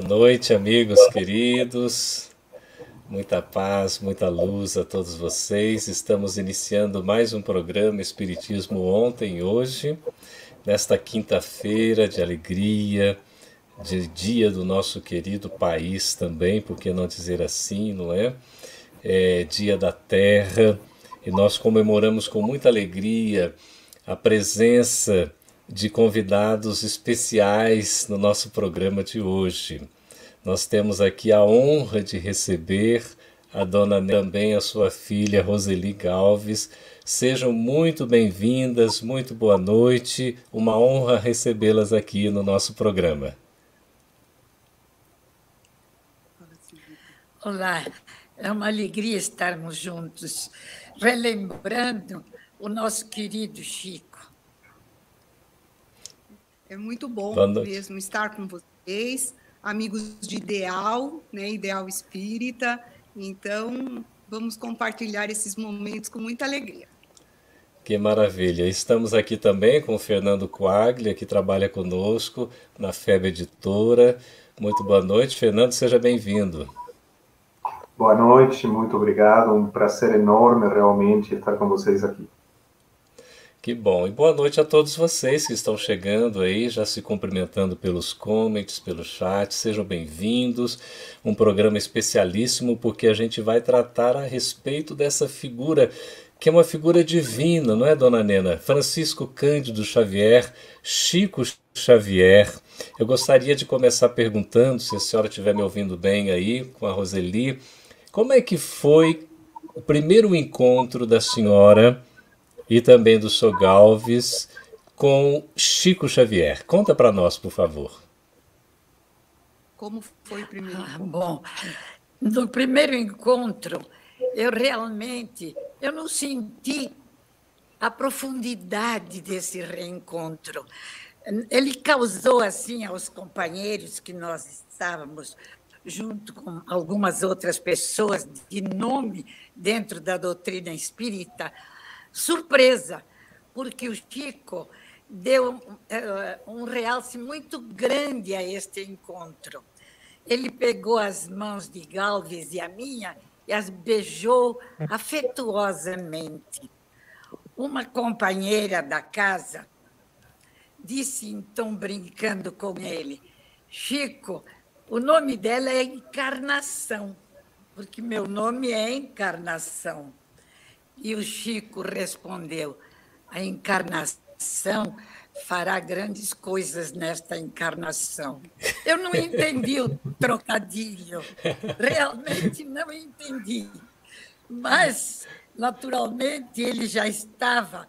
Boa noite, amigos queridos. Muita paz, muita luz a todos vocês. Estamos iniciando mais um programa Espiritismo ontem e hoje, nesta quinta-feira de alegria, de dia do nosso querido país também, por que não dizer assim, não é? É dia da Terra e nós comemoramos com muita alegria a presença de convidados especiais no nosso programa de hoje. Nós temos aqui a honra de receber a dona Nena, também a sua filha Roseli Galves. Sejam muito bem-vindas, muito boa noite. Uma honra recebê-las aqui no nosso programa. Olá, é uma alegria estarmos juntos, relembrando o nosso querido Chico. É muito bom mesmo estar com vocês, amigos de Ideal, né, Ideal Espírita. Então, vamos compartilhar esses momentos com muita alegria. Que maravilha! Estamos aqui também com o Fernando Coaglia, que trabalha conosco na FEB Editora. Muito boa noite, Fernando, seja bem-vindo. Boa noite, muito obrigado. Um prazer enorme realmente estar com vocês aqui. Que bom. E boa noite a todos vocês que estão chegando aí, já se cumprimentando pelos comments, pelo chat. Sejam bem-vindos. Um programa especialíssimo porque a gente vai tratar a respeito dessa figura, que é uma figura divina, não é, dona Nena? Francisco Cândido Xavier, Chico Xavier. Eu gostaria de começar perguntando, se a senhora estiver me ouvindo bem aí, com a Roseli, como é que foi o primeiro encontro da senhora e também do Sr. Galves com Chico Xavier? Conta para nós, por favor. Como foi o primeiro encontro? Bom, no primeiro encontro, eu não senti a profundidade desse reencontro. Ele causou, assim, aos companheiros que nós estávamos, junto com algumas outras pessoas de nome dentro da doutrina espírita, surpresa, porque o Chico deu um realce muito grande a este encontro. Ele pegou as mãos de Galves e a minha e as beijou afetuosamente. Uma companheira da casa disse, então, brincando com ele, Chico, o nome dela é Encarnação, porque meu nome é Encarnação. E o Chico respondeu, a encarnação fará grandes coisas nesta encarnação. Eu não entendi o trocadilho, realmente não entendi. Mas, naturalmente, ele já estava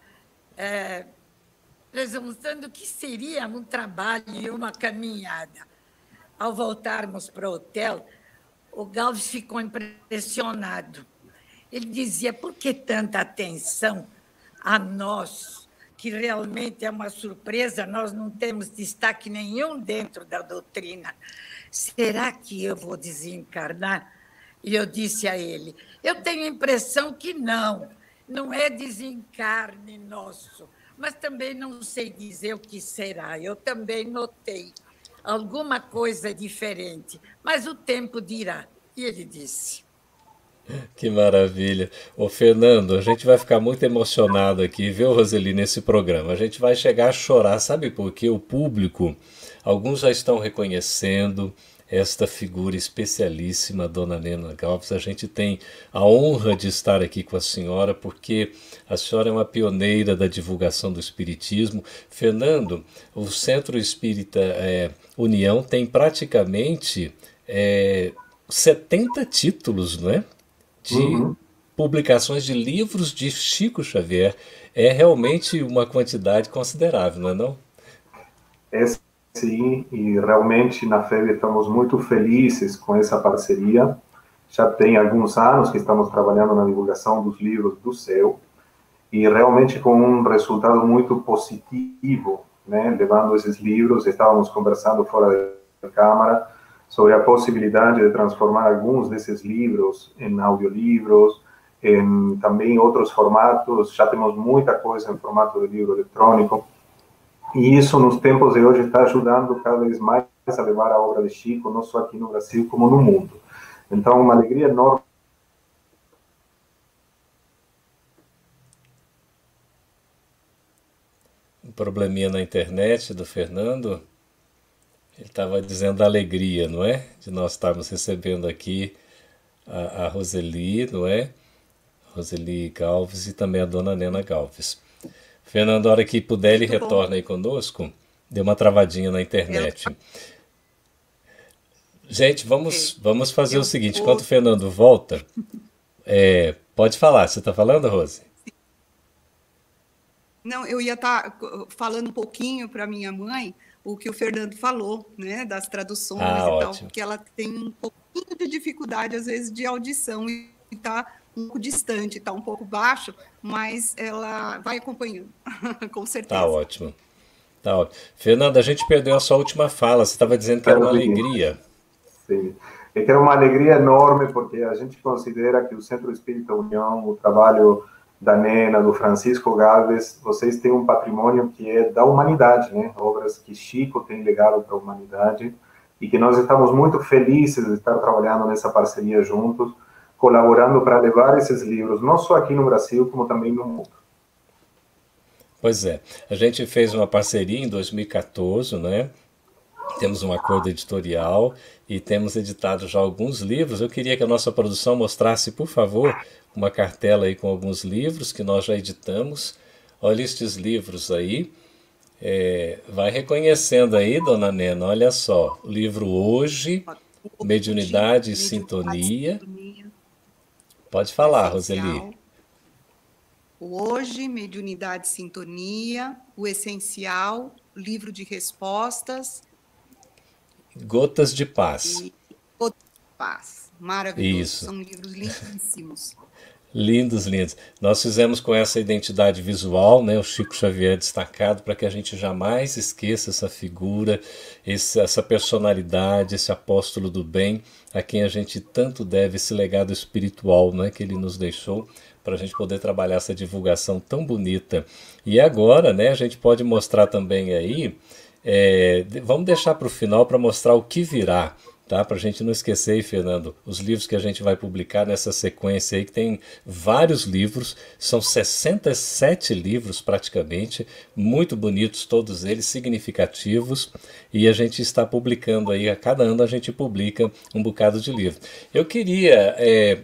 presumindo que seria um trabalho e uma caminhada. Ao voltarmos para o hotel, o Galves ficou impressionado. Ele dizia, por que tanta atenção a nós, que realmente é uma surpresa, nós não temos destaque nenhum dentro da doutrina. Será que eu vou desencarnar? E eu disse a ele, eu tenho a impressão que não é desencarne nosso, mas também não sei dizer o que será. Eu também notei alguma coisa diferente, mas o tempo dirá. E ele disse... Que maravilha. Ô Fernando, a gente vai ficar muito emocionado aqui, viu, Roseli, nesse programa. A gente vai chegar a chorar, sabe por quê? O público, alguns já estão reconhecendo esta figura especialíssima, Dona Nena Galves. A gente tem a honra de estar aqui com a senhora, porque a senhora é uma pioneira da divulgação do Espiritismo. Fernando, o Centro Espírita União tem praticamente 70 títulos, não é? De publicações de livros de Chico Xavier. É realmente uma quantidade considerável, não é não? É sim, e realmente na FEB estamos muito felizes com essa parceria. Já tem alguns anos que estamos trabalhando na divulgação dos livros do céu, e realmente com um resultado muito positivo, né? Levando esses livros, estávamos conversando fora da Câmara, sobre a possibilidade de transformar alguns desses livros em audiolivros, em também outros formatos. Já temos muita coisa em formato de livro eletrônico, e isso nos tempos de hoje está ajudando cada vez mais a levar a obra de Chico, não só aqui no Brasil, como no mundo. Então, uma alegria enorme. Um probleminha na internet do Fernando. Ele estava dizendo a alegria, não é? De nós estarmos recebendo aqui a Roseli, não é? Roseli Galves e também a dona Nena Galves. Fernando, a hora que puder, ele retorna aí conosco. Deu uma travadinha na internet. Gente, vamos fazer o seguinte, enquanto o Fernando volta, pode falar, você está falando, Rose? Não, eu ia estar falando um pouquinho para minha mãe o que o Fernando falou, né, das traduções e tal, ótimo. porque ela tem um pouquinho de dificuldade, às vezes, de audição e está um pouco distante, está um pouco baixo, mas ela vai acompanhando, com certeza. Tá ótimo. Tá ótimo. Fernando, a gente perdeu a sua última fala, você estava dizendo que era uma alegria. Sim, é que é uma alegria enorme, porque a gente considera que o Centro Espírita União, o trabalho da Nena, do Francisco Galvez, vocês têm um patrimônio que é da humanidade, né? Obras que Chico tem legado para a humanidade, e que nós estamos muito felizes de estar trabalhando nessa parceria juntos, colaborando para levar esses livros, não só aqui no Brasil, como também no mundo. Pois é, a gente fez uma parceria em 2014, né? Temos um acordo editorial e temos editado já alguns livros. Eu queria que a nossa produção mostrasse, por favor, uma cartela aí com alguns livros que nós já editamos. Olha estes livros aí. Vai reconhecendo aí, dona Nena, olha só. O livro Hoje, Mediunidade e Sintonia. Pode falar, Roseli. Hoje, Mediunidade e Sintonia, O Essencial, Livro de Respostas. Gotas de Paz. Gotas de Paz. Maravilhoso. Isso. São livros lindíssimos. Lindos, lindos. Nós fizemos com essa identidade visual, né, o Chico Xavier destacado, para que a gente jamais esqueça essa figura, essa personalidade, esse apóstolo do bem, a quem a gente tanto deve esse legado espiritual, né, que ele nos deixou, para a gente poder trabalhar essa divulgação tão bonita. E agora, né, a gente pode mostrar também aí, vamos deixar para o final para mostrar o que virá. Tá? Para a gente não esquecer aí, Fernando, os livros que a gente vai publicar nessa sequência aí, que tem vários livros, são 67 livros praticamente, muito bonitos todos eles, significativos, e a gente está publicando aí, a cada ano a gente publica um bocado de livro. Eu queria,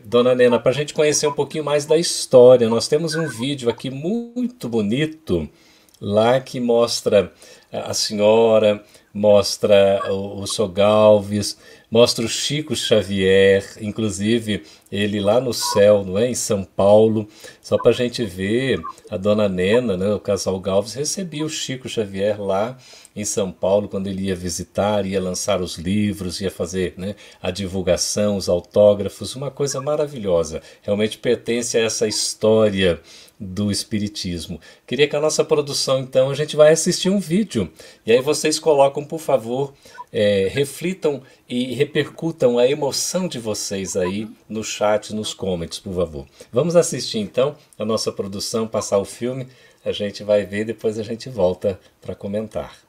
dona Nena, para a gente conhecer um pouquinho mais da história, nós temos um vídeo aqui muito bonito, lá que mostra a senhora, mostra o Sr. Galves, mostra o Chico Xavier, inclusive ele lá no céu, não é? Em São Paulo, só para a gente ver a dona Nena, né? O casal Galves recebia o Chico Xavier lá em São Paulo, quando ele ia visitar, ia lançar os livros, ia fazer, né, a divulgação, os autógrafos, uma coisa maravilhosa, realmente pertence a essa história do Espiritismo. Queria que a nossa produção, então, a gente vai assistir um vídeo, e aí vocês colocam, por favor, reflitam e repercutam a emoção de vocês aí no chat, nos comments, por favor. Vamos assistir, então, a nossa produção, passar o filme, a gente vai ver, depois a gente volta para comentar.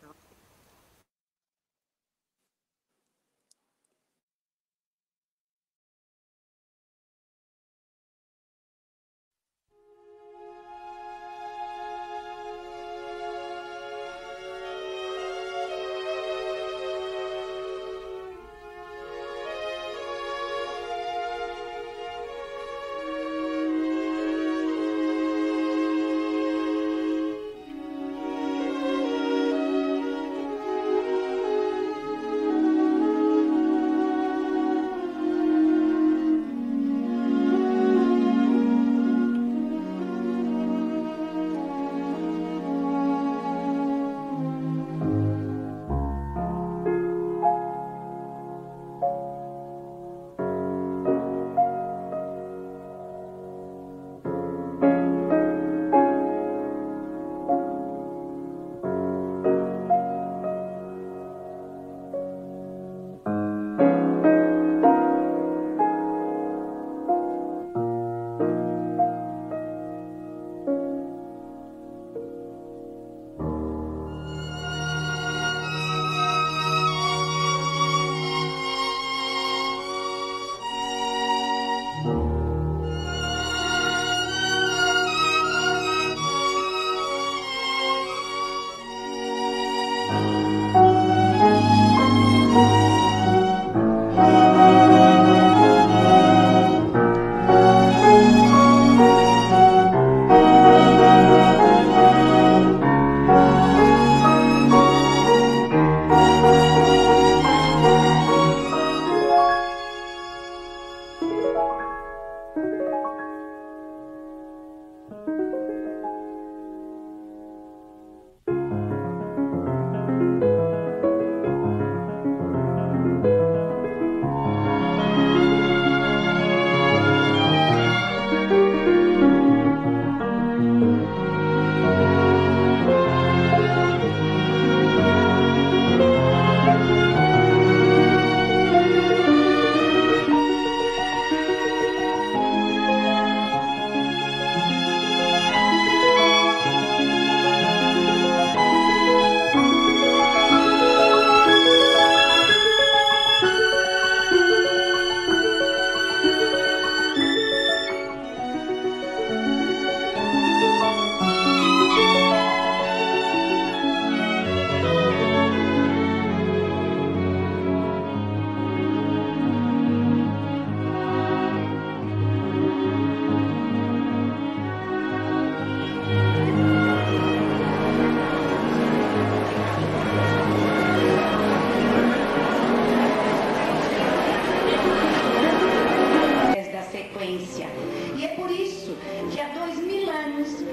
E é por isso que há 2000 anos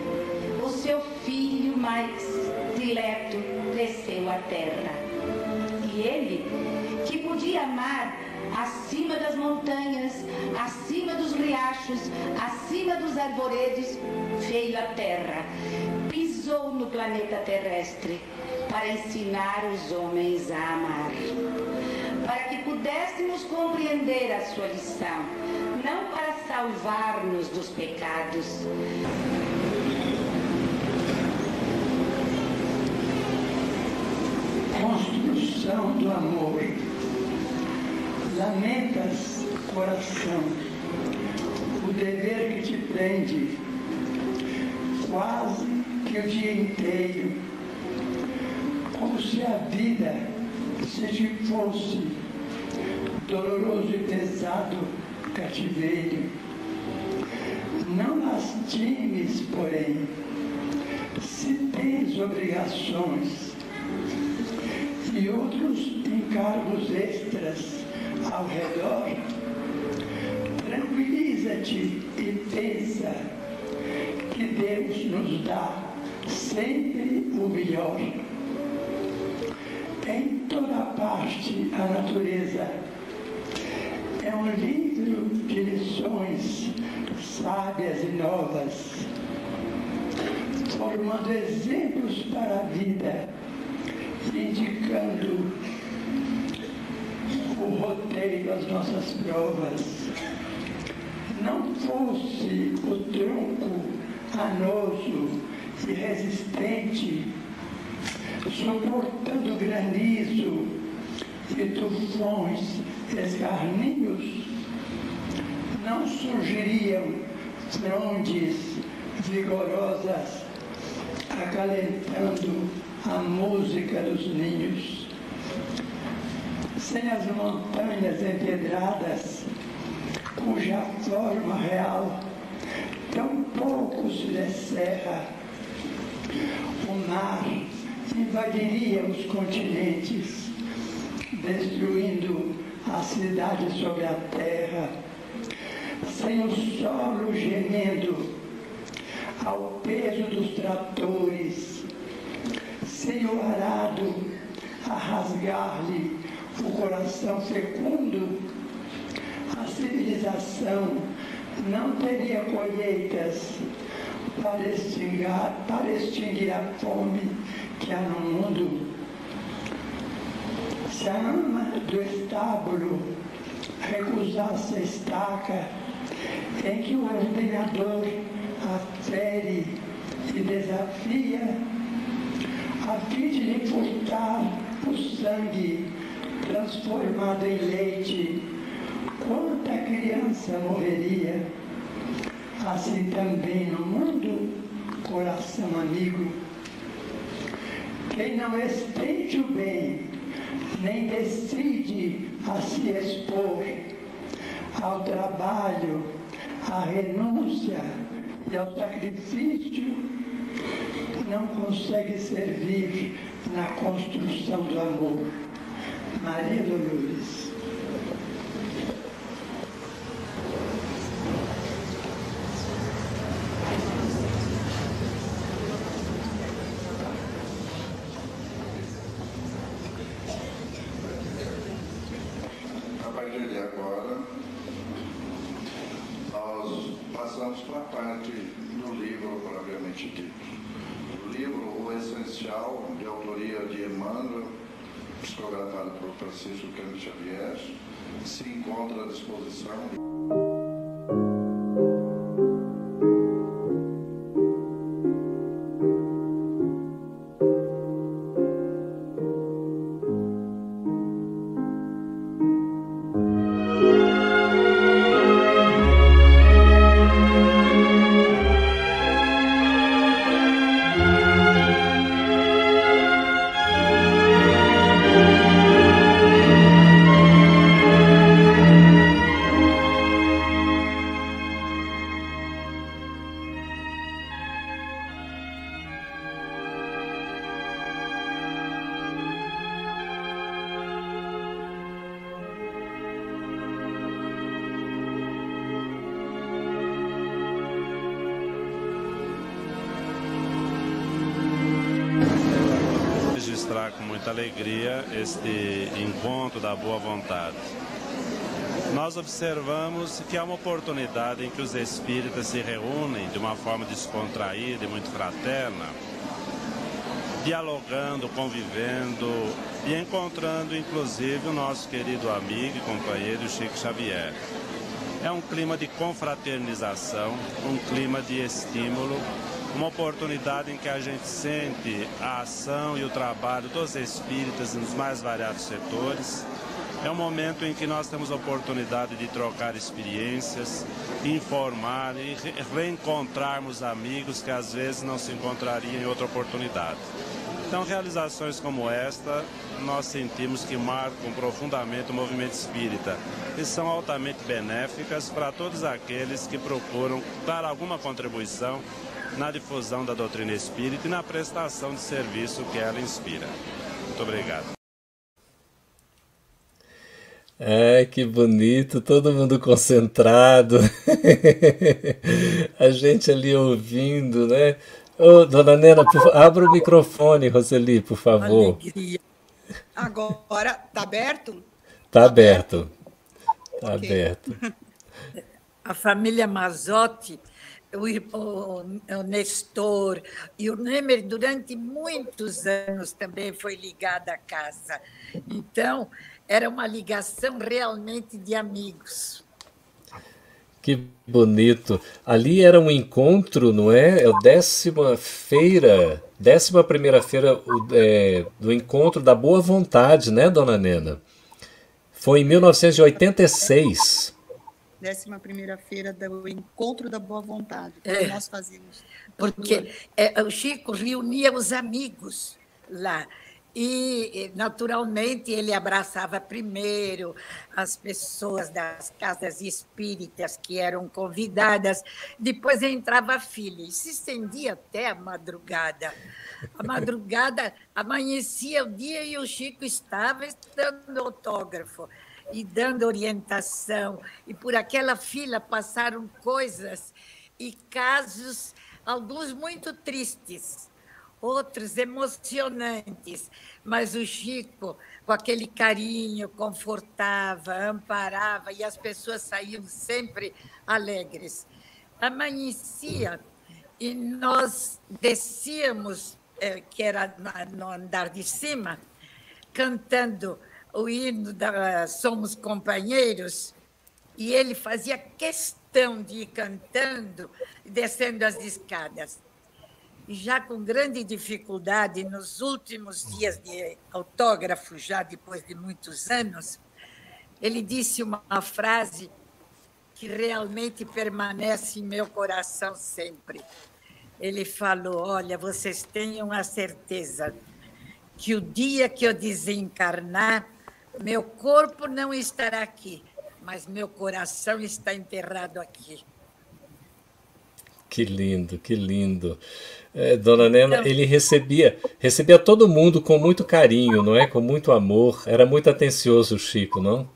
o seu filho mais dileto desceu à terra. E ele, que podia amar acima das montanhas, acima dos riachos, acima dos arvoredos, veio à terra, pisou no planeta terrestre para ensinar os homens a amar. Para que pudéssemos compreender a sua lição, não para salvar-nos dos pecados. Construção do amor. Lamentas, coração, o dever que te prende, quase que o dia inteiro, como se a vida se te fosse doloroso e pesado cativeiro. Não lastimes, porém, se tens obrigações e outros encargos extras ao redor, tranquiliza-te e pensa que Deus nos dá sempre o melhor. Em toda parte a natureza é um livro de lições sábias e novas, formando exemplos para a vida, indicando o roteiro das nossas provas. Não fosse o tronco anoso e resistente, suportando granizo e tufões escarninhos, não surgiriam frondes vigorosas acalentando a música dos ninhos. Sem as montanhas empedradas, cuja forma real tão pouco se descerra, o mar invadiria os continentes, destruindo a cidade sobre a terra, sem o solo gemendo ao peso dos tratores, sem o arado a rasgar-lhe o coração fecundo, a civilização não teria colheitas para extinguir a fome que há no mundo. Se a ama do estábulo recusasse a estaca em que o ordenador afere e desafia, a fim de lhe furtar o sangue transformado em leite, quanta criança morreria? Assim também no mundo, coração amigo, quem não estende o bem, nem decide a se expor ao trabalho, à renúncia e ao sacrifício, não consegue servir na construção do amor. Maria Dolores. passamos para a parte do livro propriamente dito. O livro, O Essencial, de autoria de Emmanuel, psicografado por Francisco Cândido Xavier, se encontra à disposição. Com muita alegria este encontro da boa vontade. Nós observamos que é uma oportunidade em que os espíritas se reúnem de uma forma descontraída e muito fraterna, dialogando, convivendo e encontrando inclusive o nosso querido amigo e companheiro Chico Xavier. É um clima de confraternização, um clima de estímulo, uma oportunidade em que a gente sente a ação e o trabalho dos espíritas nos mais variados setores. É um momento em que nós temos a oportunidade de trocar experiências, informar e reencontrarmos amigos que às vezes não se encontrariam em outra oportunidade. Então, realizações como esta, nós sentimos que marcam profundamente o movimento espírita e são altamente benéficas para todos aqueles que procuram dar alguma contribuição na difusão da doutrina espírita e na prestação de serviço que ela inspira. Muito obrigado. Ai, que bonito, todo mundo concentrado, a gente ali ouvindo, né? Ô, dona Nena, abra o microfone, Roseli, por favor. Alegria. Agora, tá aberto? Tá aberto. Tá Ok. aberto. A família Mazzotti, o Nestor e o Nemer, durante muitos anos, também foi ligada à casa. Então, era uma ligação realmente de amigos. Que bonito. Ali era um encontro, não é? É a 11ª feira do encontro da boa vontade, né, dona Nena? Foi em 1986. 11ª feira do Encontro da Boa Vontade, que nós fazíamos. Porque o Chico reunia os amigos lá. E, naturalmente, ele abraçava primeiro as pessoas das casas espíritas que eram convidadas, depois entrava a filha, e se estendia até a madrugada. A madrugada amanhecia o dia e o Chico estava dando autógrafo e dando orientação, e por aquela fila passaram coisas e casos, alguns muito tristes, outros emocionantes, mas o Chico, com aquele carinho, confortava, amparava, e as pessoas saíam sempre alegres. Amanhecia e nós descíamos, que era no andar de cima, cantando o hino da Somos Companheiros, e ele fazia questão de ir cantando e descendo as escadas. E já com grande dificuldade, nos últimos dias de autógrafo, já depois de muitos anos, ele disse uma frase que realmente permanece em meu coração sempre. Ele falou: olha, vocês tenham a certeza que o dia que eu desencarnar, meu corpo não estará aqui, mas meu coração está enterrado aqui. Que lindo, que lindo. Dona Nena, então, ele recebia todo mundo com muito carinho, não é? Com muito amor. Era muito atencioso o Chico, não?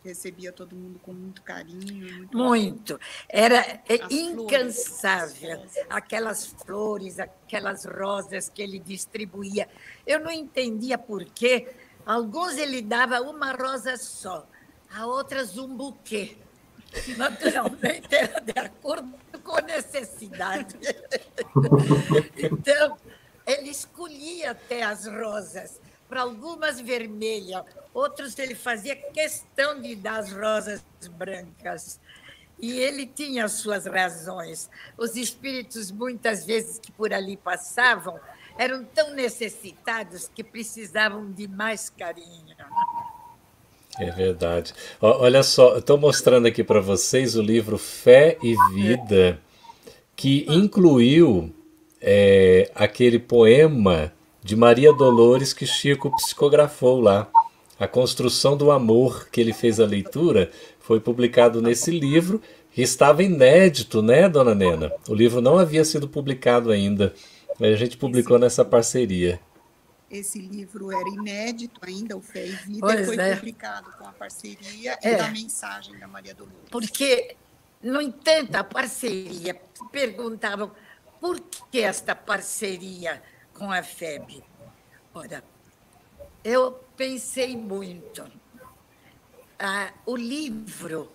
Recebia todo mundo com muito carinho. Muito. Era incansável. Aquelas flores, aquelas rosas que ele distribuía. Eu não entendia por quê. Alguns ele dava uma rosa só, a outras um buquê. Naturalmente, era de acordo com necessidade. Então, ele escolhia até as rosas, para algumas vermelhas, outros ele fazia questão de dar as rosas brancas. E ele tinha as suas razões. Os espíritos, muitas vezes, que por ali passavam, eram tão necessitados que precisavam de mais carinho. É verdade. Olha só, estou mostrando aqui para vocês o livro Fé e Vida, que incluiu aquele poema de Maria Dolores que Chico psicografou lá. A Construção do Amor, que ele fez a leitura, foi publicado nesse livro, que estava inédito, né, dona Nena? O livro não havia sido publicado ainda, mas a gente publicou nessa parceria. Esse livro era inédito ainda, o Fé e Vida, Pois e foi é. publicado com a parceria e da mensagem da Maria Dolores. Porque, no entanto, a parceria, perguntavam por que esta parceria com a FEB? Ora, eu pensei muito. O livro,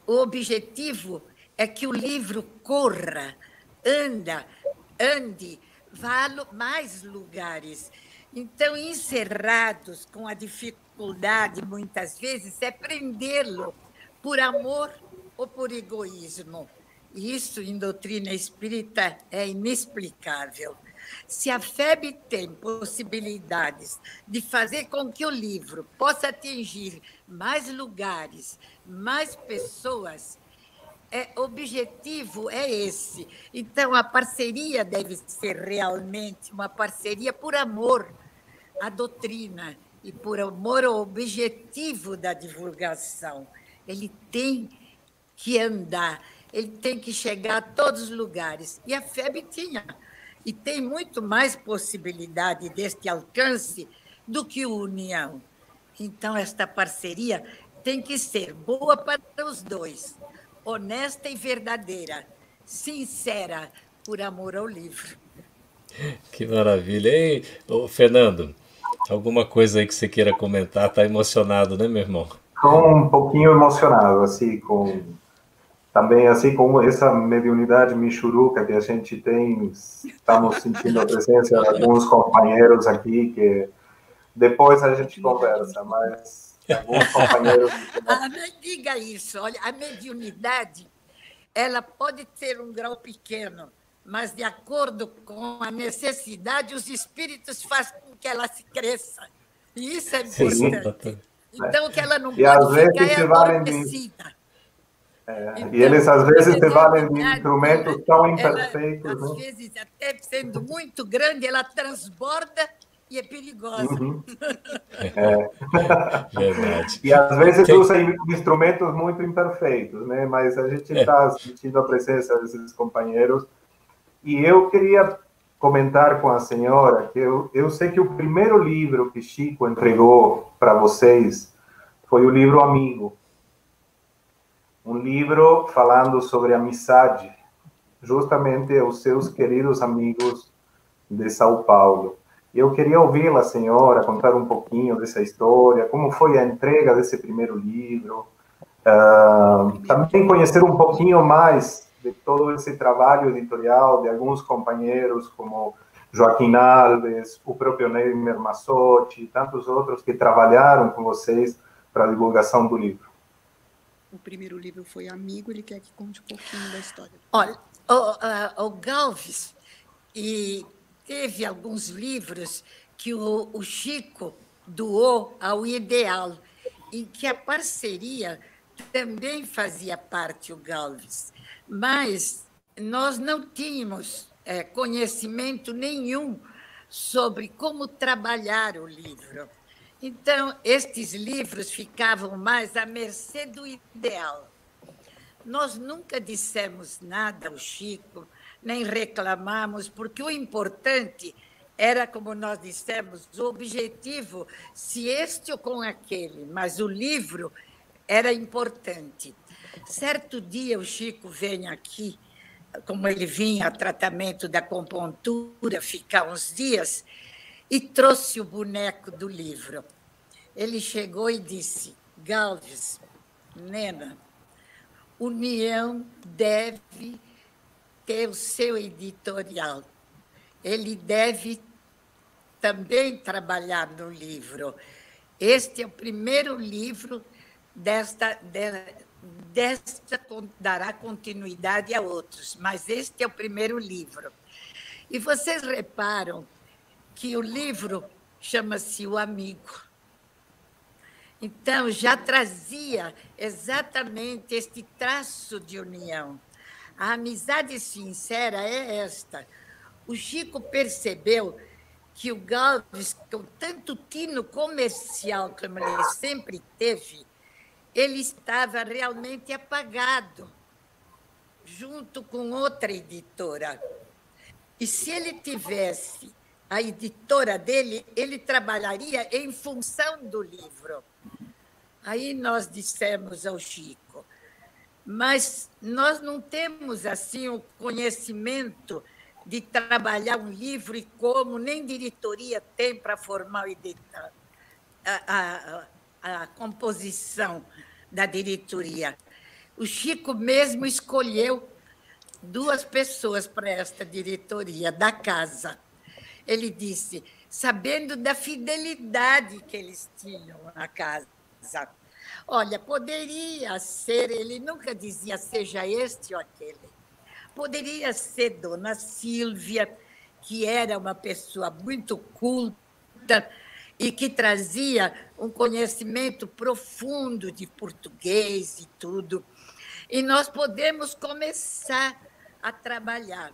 o objetivo é que o livro corra, ande, vá a mais lugares. Então, encerrados com a dificuldade, muitas vezes, é prendê-lo por amor ou por egoísmo. Isso, em doutrina espírita, é inexplicável. Se a FEB tem possibilidades de fazer com que o livro possa atingir mais lugares, mais pessoas, o objetivo é esse. Então, a parceria deve ser realmente uma parceria por amor à doutrina e por amor ao objetivo da divulgação. Ele tem que andar, ele tem que chegar a todos os lugares. E a FEB tinha, e tem muito mais possibilidade deste alcance do que o União. Então, esta parceria tem que ser boa para os dois, honesta e verdadeira, sincera, por amor ao livro. Que maravilha. Ei, Fernando, alguma coisa aí que você queira comentar? Está emocionado, né, meu irmão? Estou um pouquinho emocionado, assim, também, assim como essa mediunidade michuruca que a gente tem, estamos sentindo a presença de alguns companheiros aqui, que depois a gente conversa, mas alguns companheiros... Não diga isso. Olha, a mediunidade, ela pode ter um grau pequeno, mas, de acordo com a necessidade, os espíritos fazem com que ela se cresça. E isso é importante. Então, que ela não pode ficar adormecida. Então, e eles, às vezes, se valem de instrumentos tão imperfeitos. Às vezes, até sendo muito grande, ela transborda e é perigosa. Uhum. Verdade. E, às vezes, usa instrumentos muito imperfeitos, né? Mas a gente está sentindo a presença desses companheiros. E eu queria comentar com a senhora que eu sei que o primeiro livro que Chico entregou para vocês foi o livro Amigo. Um livro falando sobre amizade, justamente aos seus queridos amigos de São Paulo. E eu queria ouvi-la, senhora, contar um pouquinho dessa história, como foi a entrega desse primeiro livro, também conhecer um pouquinho mais de todo esse trabalho editorial de alguns companheiros, como Joaquim Alves, o próprio Neymer Massotti, e tantos outros que trabalharam com vocês para a divulgação do livro. O primeiro livro foi Amigo, ele quer que conte um pouquinho da história. Olha, o Galves teve alguns livros que o Chico doou ao Ideal, em que a parceria também fazia parte, o Galves. Mas nós não tínhamos conhecimento nenhum sobre como trabalhar o livro. Então, estes livros ficavam mais à mercê do Ideal. Nós nunca dissemos nada ao Chico, nem reclamamos, porque o importante era, como nós dissemos, o objetivo, se este ou com aquele, mas o livro era importante. Certo dia, o Chico vem aqui, como ele vinha a tratamento da acupuntura, ficar uns dias, e trouxe o boneco do livro. Ele chegou e disse: Galves, Nena, União deve ter o seu editorial. Ele deve também trabalhar no livro. Este é o primeiro livro desta dará continuidade a outros, mas este é o primeiro livro. E vocês reparam que o livro chama-se O Amigo. Então, já trazia exatamente este traço de união. A amizade sincera é esta. O Chico percebeu que o Galvez, com tanto tino comercial como ele sempre teve, ele estava realmente apagado, junto com outra editora. E se ele tivesse a editora dele, ele trabalharia em função do livro. Aí nós dissemos ao Chico, mas nós não temos assim o conhecimento de trabalhar um livro e como nem diretoria tem para formar a composição da diretoria. O Chico mesmo escolheu 2 pessoas para esta diretoria da casa. Ele disse, sabendo da fidelidade que eles tinham na casa. Olha, poderia ser, ele nunca dizia seja este ou aquele, poderia ser Dona Sílvia, que era uma pessoa muito culta e que trazia um conhecimento profundo de português e tudo. E nós podemos começar a trabalhar.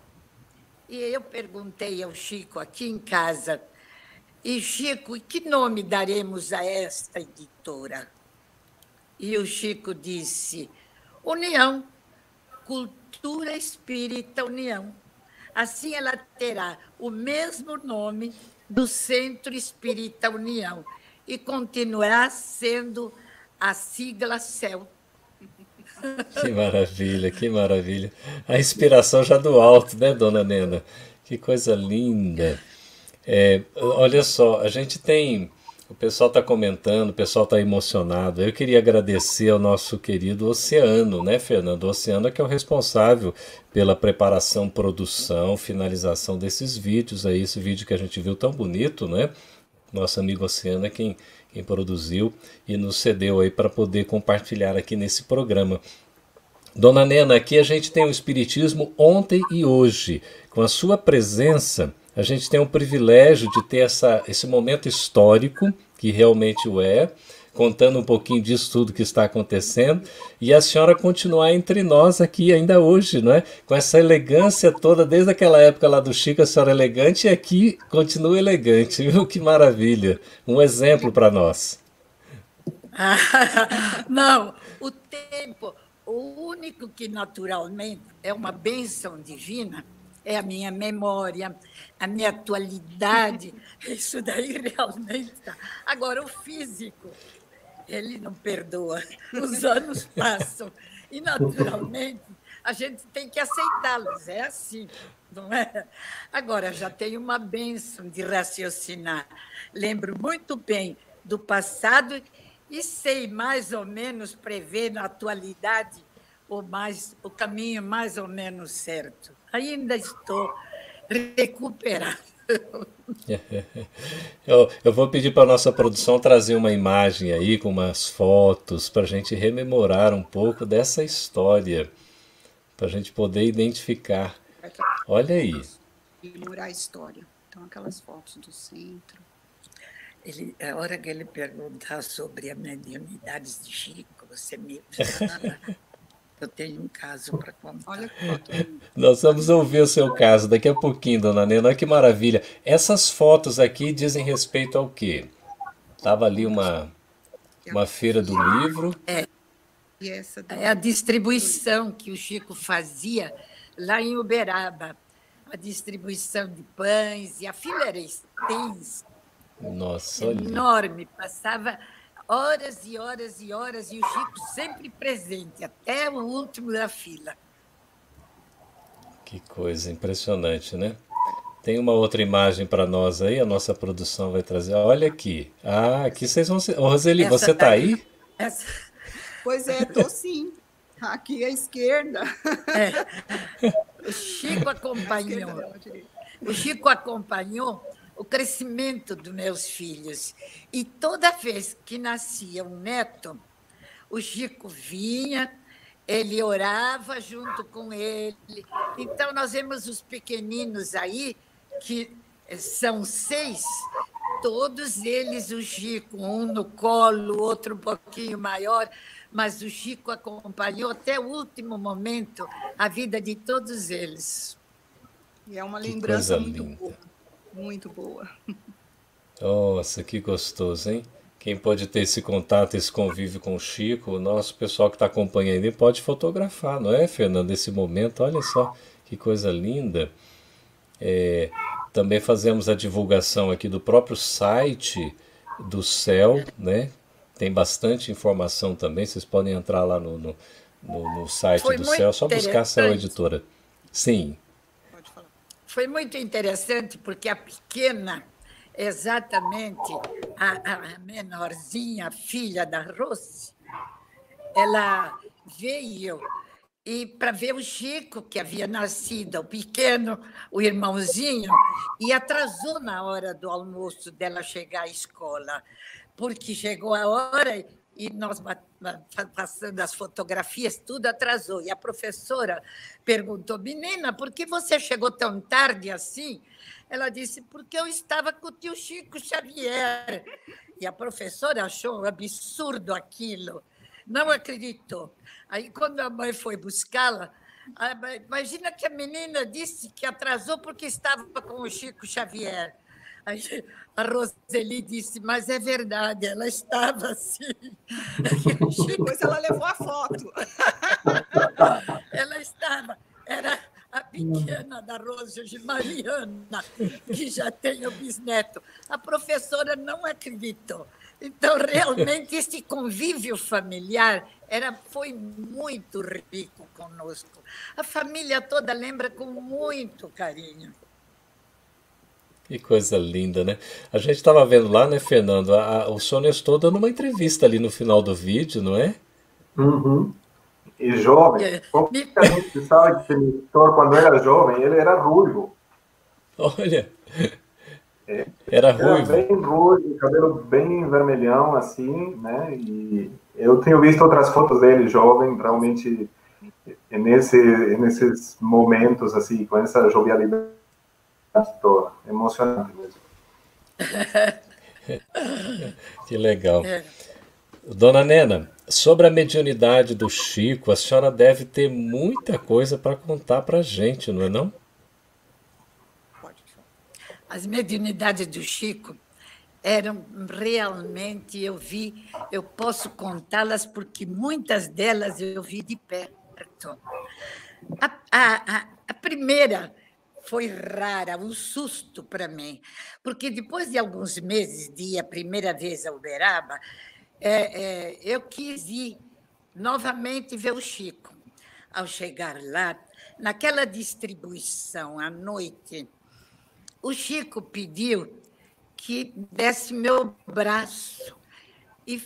E eu perguntei ao Chico aqui em casa, e Chico, que nome daremos a esta editora? E o Chico disse, União, Cultura Espírita União. Assim ela terá o mesmo nome do Centro Espírita União e continuará sendo a sigla CEL. Que maravilha, que maravilha. A inspiração já do alto, né, dona Nena? Que coisa linda. Olha só, a gente tem... O pessoal está comentando, o pessoal está emocionado. Eu queria agradecer ao nosso querido Oceano, né, Fernando? O Oceano é que é o responsável pela preparação, produção, finalização desses vídeos aí. Esse vídeo que a gente viu tão bonito, né? Nosso amigo Oceano é quem produziu e nos cedeu aí para poder compartilhar aqui nesse programa. Dona Nena, aqui a gente tem o Espiritismo ontem e hoje. Com a sua presença, a gente tem o privilégio de ter esse momento histórico, que realmente o é, contando um pouquinho disso tudo que está acontecendo, e a senhora continuar entre nós aqui ainda hoje, não é? Com essa elegância toda, desde aquela época lá do Chico, a senhora elegante, e aqui continua elegante, viu? Que maravilha! Um exemplo para nós. Não, o tempo, o único que naturalmente é uma bênção divina, é a minha memória, a minha atualidade, isso daí realmente está. Agora, o físico, ele não perdoa, os anos passam, e naturalmente a gente tem que aceitá-los, é assim, não é? Agora, já tenho uma bênção de raciocinar, lembro muito bem do passado e sei mais ou menos prever na atualidade o caminho mais ou menos certo. Ainda estou recuperando. Eu vou pedir para a nossa produção trazer uma imagem aí com umas fotos para a gente rememorar um pouco dessa história, para a gente poder identificar. Olha aí. Rememorar a história. Então, aquelas fotos do centro. A hora que ele perguntar sobre a mediunidade de Chico, você me fala. Eu tenho um caso para contar. Olha que foto. Nós vamos ouvir o seu caso daqui a pouquinho, dona Nena. Olha que maravilha. Essas fotos aqui dizem respeito ao quê? Estava ali uma feira do livro. É a distribuição que o Chico fazia lá em Uberaba. A distribuição de pães, e a fila era extensa. Nossa, olha. Enorme, passava horas e horas e horas, e o Chico sempre presente, até o último da fila. Que coisa impressionante, né? Tem uma outra imagem para nós aí, a nossa produção vai trazer. Olha aqui. Aqui vocês vão ser... Ô, Roseli, você está aí? Pois é, estou sim. Aqui à esquerda. O Chico acompanhou o crescimento dos meus filhos. E toda vez que nascia um neto, o Chico vinha, ele orava junto com ele. Então, nós vemos os pequeninos aí, que são 6, todos eles, o Chico, um no colo, outro um pouquinho maior, mas o Chico acompanhou até o último momento a vida de todos eles. E é uma lembrança muito boa, muito boa. Nossa, que gostoso, hein? Quem pode ter esse contato, esse convívio com o Chico, o nosso pessoal que está acompanhando ele pode fotografar, não é, Fernando? Esse momento, olha só que coisa linda. Também fazemos a divulgação aqui do próprio site do CEL, né? Tem bastante informação também, vocês podem entrar lá no site do CEL, só buscar CEL Editora. Sim. Foi muito interessante, porque a pequena, exatamente a menorzinha, a filha da Rose, ela veio para ver o Chico, que havia nascido, o pequeno, o irmãozinho, e atrasou na hora do almoço dela chegar à escola, porque chegou a hora e nós passando as fotografias, tudo atrasou. E a professora perguntou: menina, por que você chegou tão tarde assim? Ela disse: porque eu estava com o tio Chico Xavier. E a professora achou um absurdo aquilo, não acreditou. Aí, quando a mãe foi buscá-la, imagina que a menina disse que atrasou porque estava com o Chico Xavier. Aí a Roseli disse: mas é verdade, ela estava assim. Depois ela levou a foto. Ela estava, era a pequena da Rose, Mariana, que já tem o bisneto. A professora não acreditou. Então, realmente, esse convívio familiar foi muito rico conosco. A família toda lembra com muito carinho. Que coisa linda, né? A gente estava vendo lá, né, Fernando? O senhor Nestor dando uma entrevista ali no final do vídeo, não é? Uhum. E jovem. Como que a gente sabe que o Nestor, quando era jovem, ele era ruivo? Olha, era ruivo. Era bem ruivo, cabelo bem vermelhão, assim, né? E eu tenho visto outras fotos dele jovem, realmente, nesses momentos, assim, com essa jovialidade. Emocionante mesmo. Que legal. Dona Nena, sobre a mediunidade do Chico, a senhora deve ter muita coisa para contar para a gente, não é não? As mediunidades do Chico eram realmente, eu posso contá-las porque muitas delas eu vi de perto. A primeira foi rara, um susto para mim, porque depois de alguns meses de ir a primeira vez a Uberaba, eu quis ir novamente ver o Chico. Ao chegar lá, naquela distribuição à noite, o Chico pediu que desse meu braço, e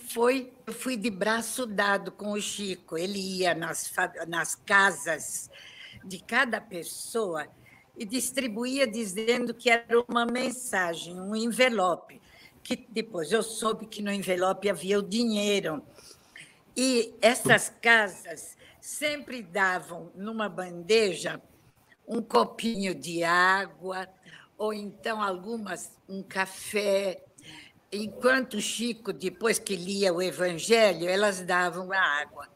eu fui de braço dado com o Chico. Ele ia nas casas de cada pessoa e distribuía dizendo que era uma mensagem, um envelope, que depois eu soube que no envelope havia o dinheiro. E essas casas sempre davam numa bandeja um copinho de água, ou então um café. Enquanto o Chico, depois que lia o Evangelho, elas davam a água.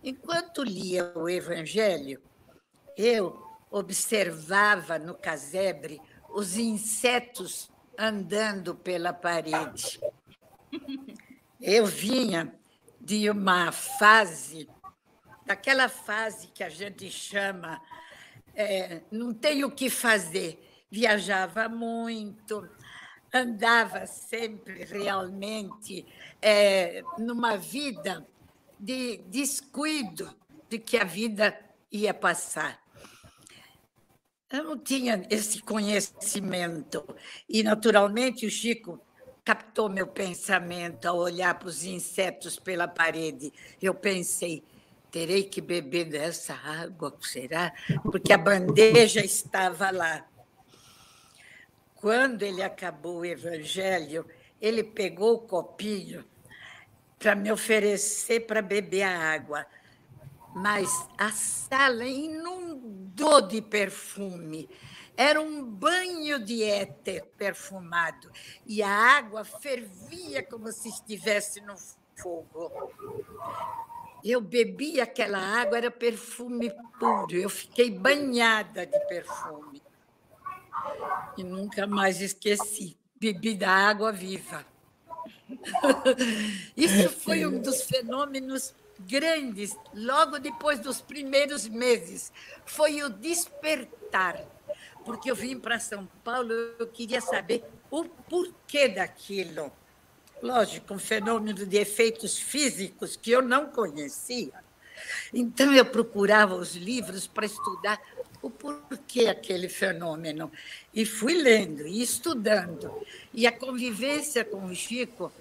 Enquanto lia o Evangelho, eu observava no casebre os insetos andando pela parede. Eu vinha de uma fase, daquela fase que a gente chama não tem o que fazer. Viajava muito, andava sempre realmente numa vida de descuido de que a vida ia passar. Eu não tinha esse conhecimento. E, naturalmente, o Chico captou meu pensamento ao olhar para os insetos pela parede. Eu pensei, terei que beber dessa água, será? Porque a bandeja estava lá. Quando ele acabou o evangelho, ele pegou o copinho para me oferecer para beber a água. Mas a sala inundou de perfume. Era um banho de éter perfumado. E a água fervia como se estivesse no fogo. Eu bebi aquela água, era perfume puro. Eu fiquei banhada de perfume. E nunca mais esqueci. Bebi da água viva. Isso foi um dos fenômenos grandes, logo depois dos primeiros meses. Foi o despertar. Porque eu vim para São Paulo, eu queria saber o porquê daquilo. Lógico, um fenômeno de efeitos físicos que eu não conhecia. Então, eu procurava os livros para estudar o porquê aquele fenômeno. E fui lendo e estudando. E a convivência com o Chico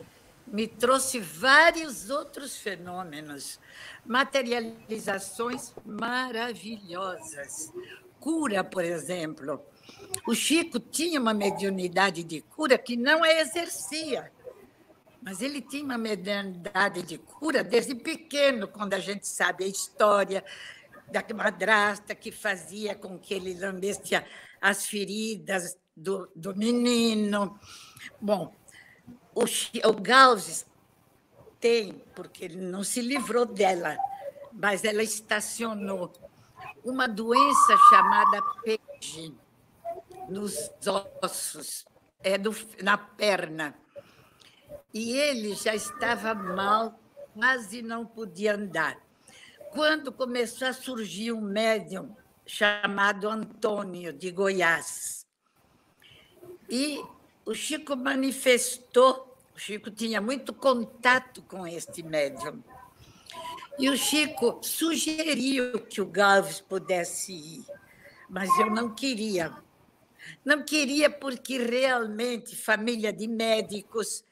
me trouxe vários outros fenômenos, materializações maravilhosas. Cura, por exemplo. O Chico tinha uma mediunidade de cura que não a exercia. Mas ele tinha uma mediunidade de cura desde pequeno, quando a gente sabe a história da madrasta que fazia com que ele lambesse as feridas do menino. Bom, o Galves tem, porque ele não se livrou dela, mas ela estacionou uma doença chamada PEG nos ossos, na perna. E ele já estava mal, quase não podia andar. Quando começou a surgir um médium chamado Antônio, de Goiás. E o Chico manifestou, o Chico tinha muito contato com este médium. E o Chico sugeriu que o Galves pudesse ir, mas eu não queria. Não queria porque realmente família de médicos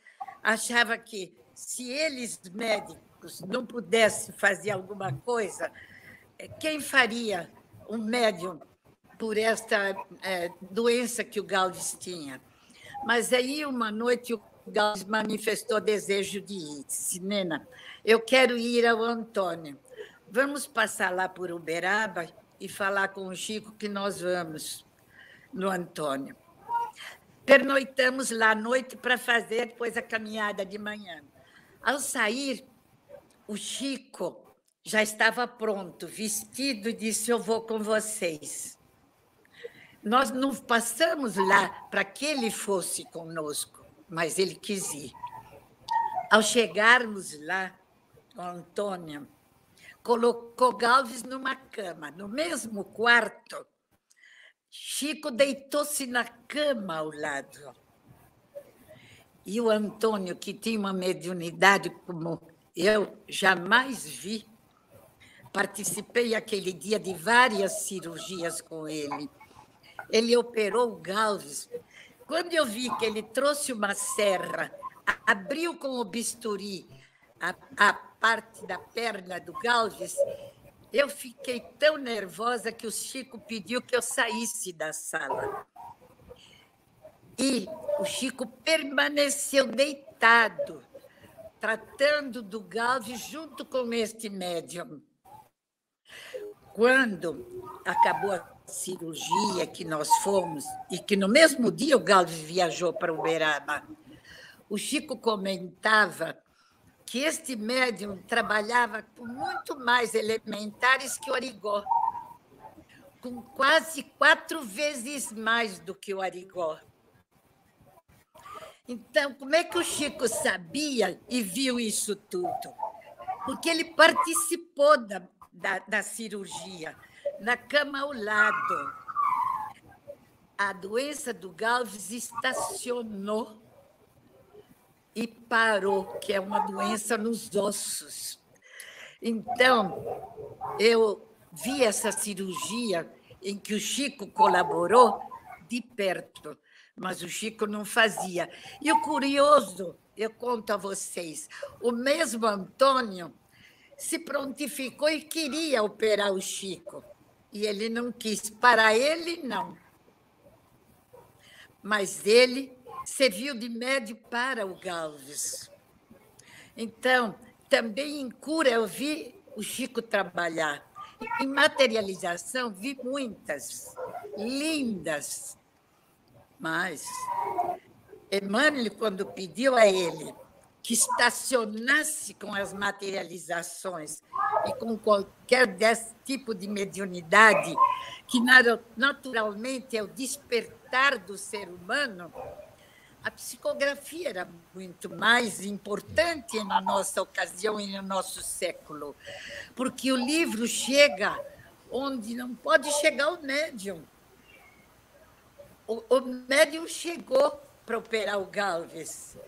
achava que, se eles, médicos, não pudessem fazer alguma coisa, quem faria um médium por esta doença que o Galves tinha? Mas aí, uma noite, o Galves manifestou desejo de ir. Disse: Nena, eu quero ir ao Antônio. Vamos passar lá por Uberaba e falar com o Chico que nós vamos no Antônio. Pernoitamos lá à noite para fazer depois a caminhada de manhã. Ao sair, o Chico já estava pronto, vestido, e disse: eu vou com vocês. Nós não passamos lá para que ele fosse conosco, mas ele quis ir. Ao chegarmos lá, o Antônio colocou Galves numa cama, no mesmo quarto. Chico deitou-se na cama ao lado. E o Antônio, que tinha uma mediunidade como eu jamais vi, participei aquele dia de várias cirurgias com ele. Ele operou o Galves. Quando eu vi que ele trouxe uma serra, abriu com o bisturi a parte da perna do Galves, eu fiquei tão nervosa que o Chico pediu que eu saísse da sala. E o Chico permaneceu deitado, tratando do Galves junto com este médium. Quando acabou a cirurgia que nós fomos, e que no mesmo dia o Galves viajou para Uberaba, o Chico comentava que este médium trabalhava com muito mais elementares que o Arigó, com quase 4 vezes mais do que o Arigó. Então, como é que o Chico sabia e viu isso tudo? Porque ele participou da cirurgia, na cama ao lado. A doença do Galves estacionou e parou, que é uma doença nos ossos. Então, eu vi essa cirurgia em que o Chico colaborou de perto, mas o Chico não fazia. E o curioso, eu conto a vocês, o mesmo Antônio se prontificou e queria operar o Chico. E ele não quis. Para ele, não. Mas ele serviu de médium para o Galvez. Então, também em cura eu vi o Chico trabalhar. Em materialização, vi muitas, lindas. Mas Emmanuel, quando pediu a ele que estacionasse com as materializações e com qualquer desse tipo de mediunidade, que naturalmente é o despertar do ser humano, a psicografia era muito mais importante na nossa ocasião e no nosso século, porque o livro chega onde não pode chegar o médium. O médium chegou para operar o Galvez.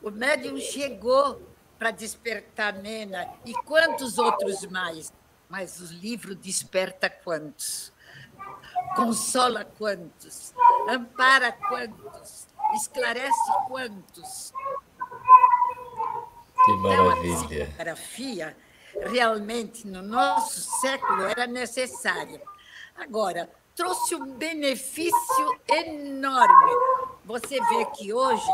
O médium chegou para despertar Nena e quantos outros mais. Mas o livro desperta quantos? Consola quantos? Ampara quantos? Esclarece quantos? Que maravilha! Então, a psicografia, realmente, no nosso século, era necessária. Agora, trouxe um benefício enorme. Você vê que hoje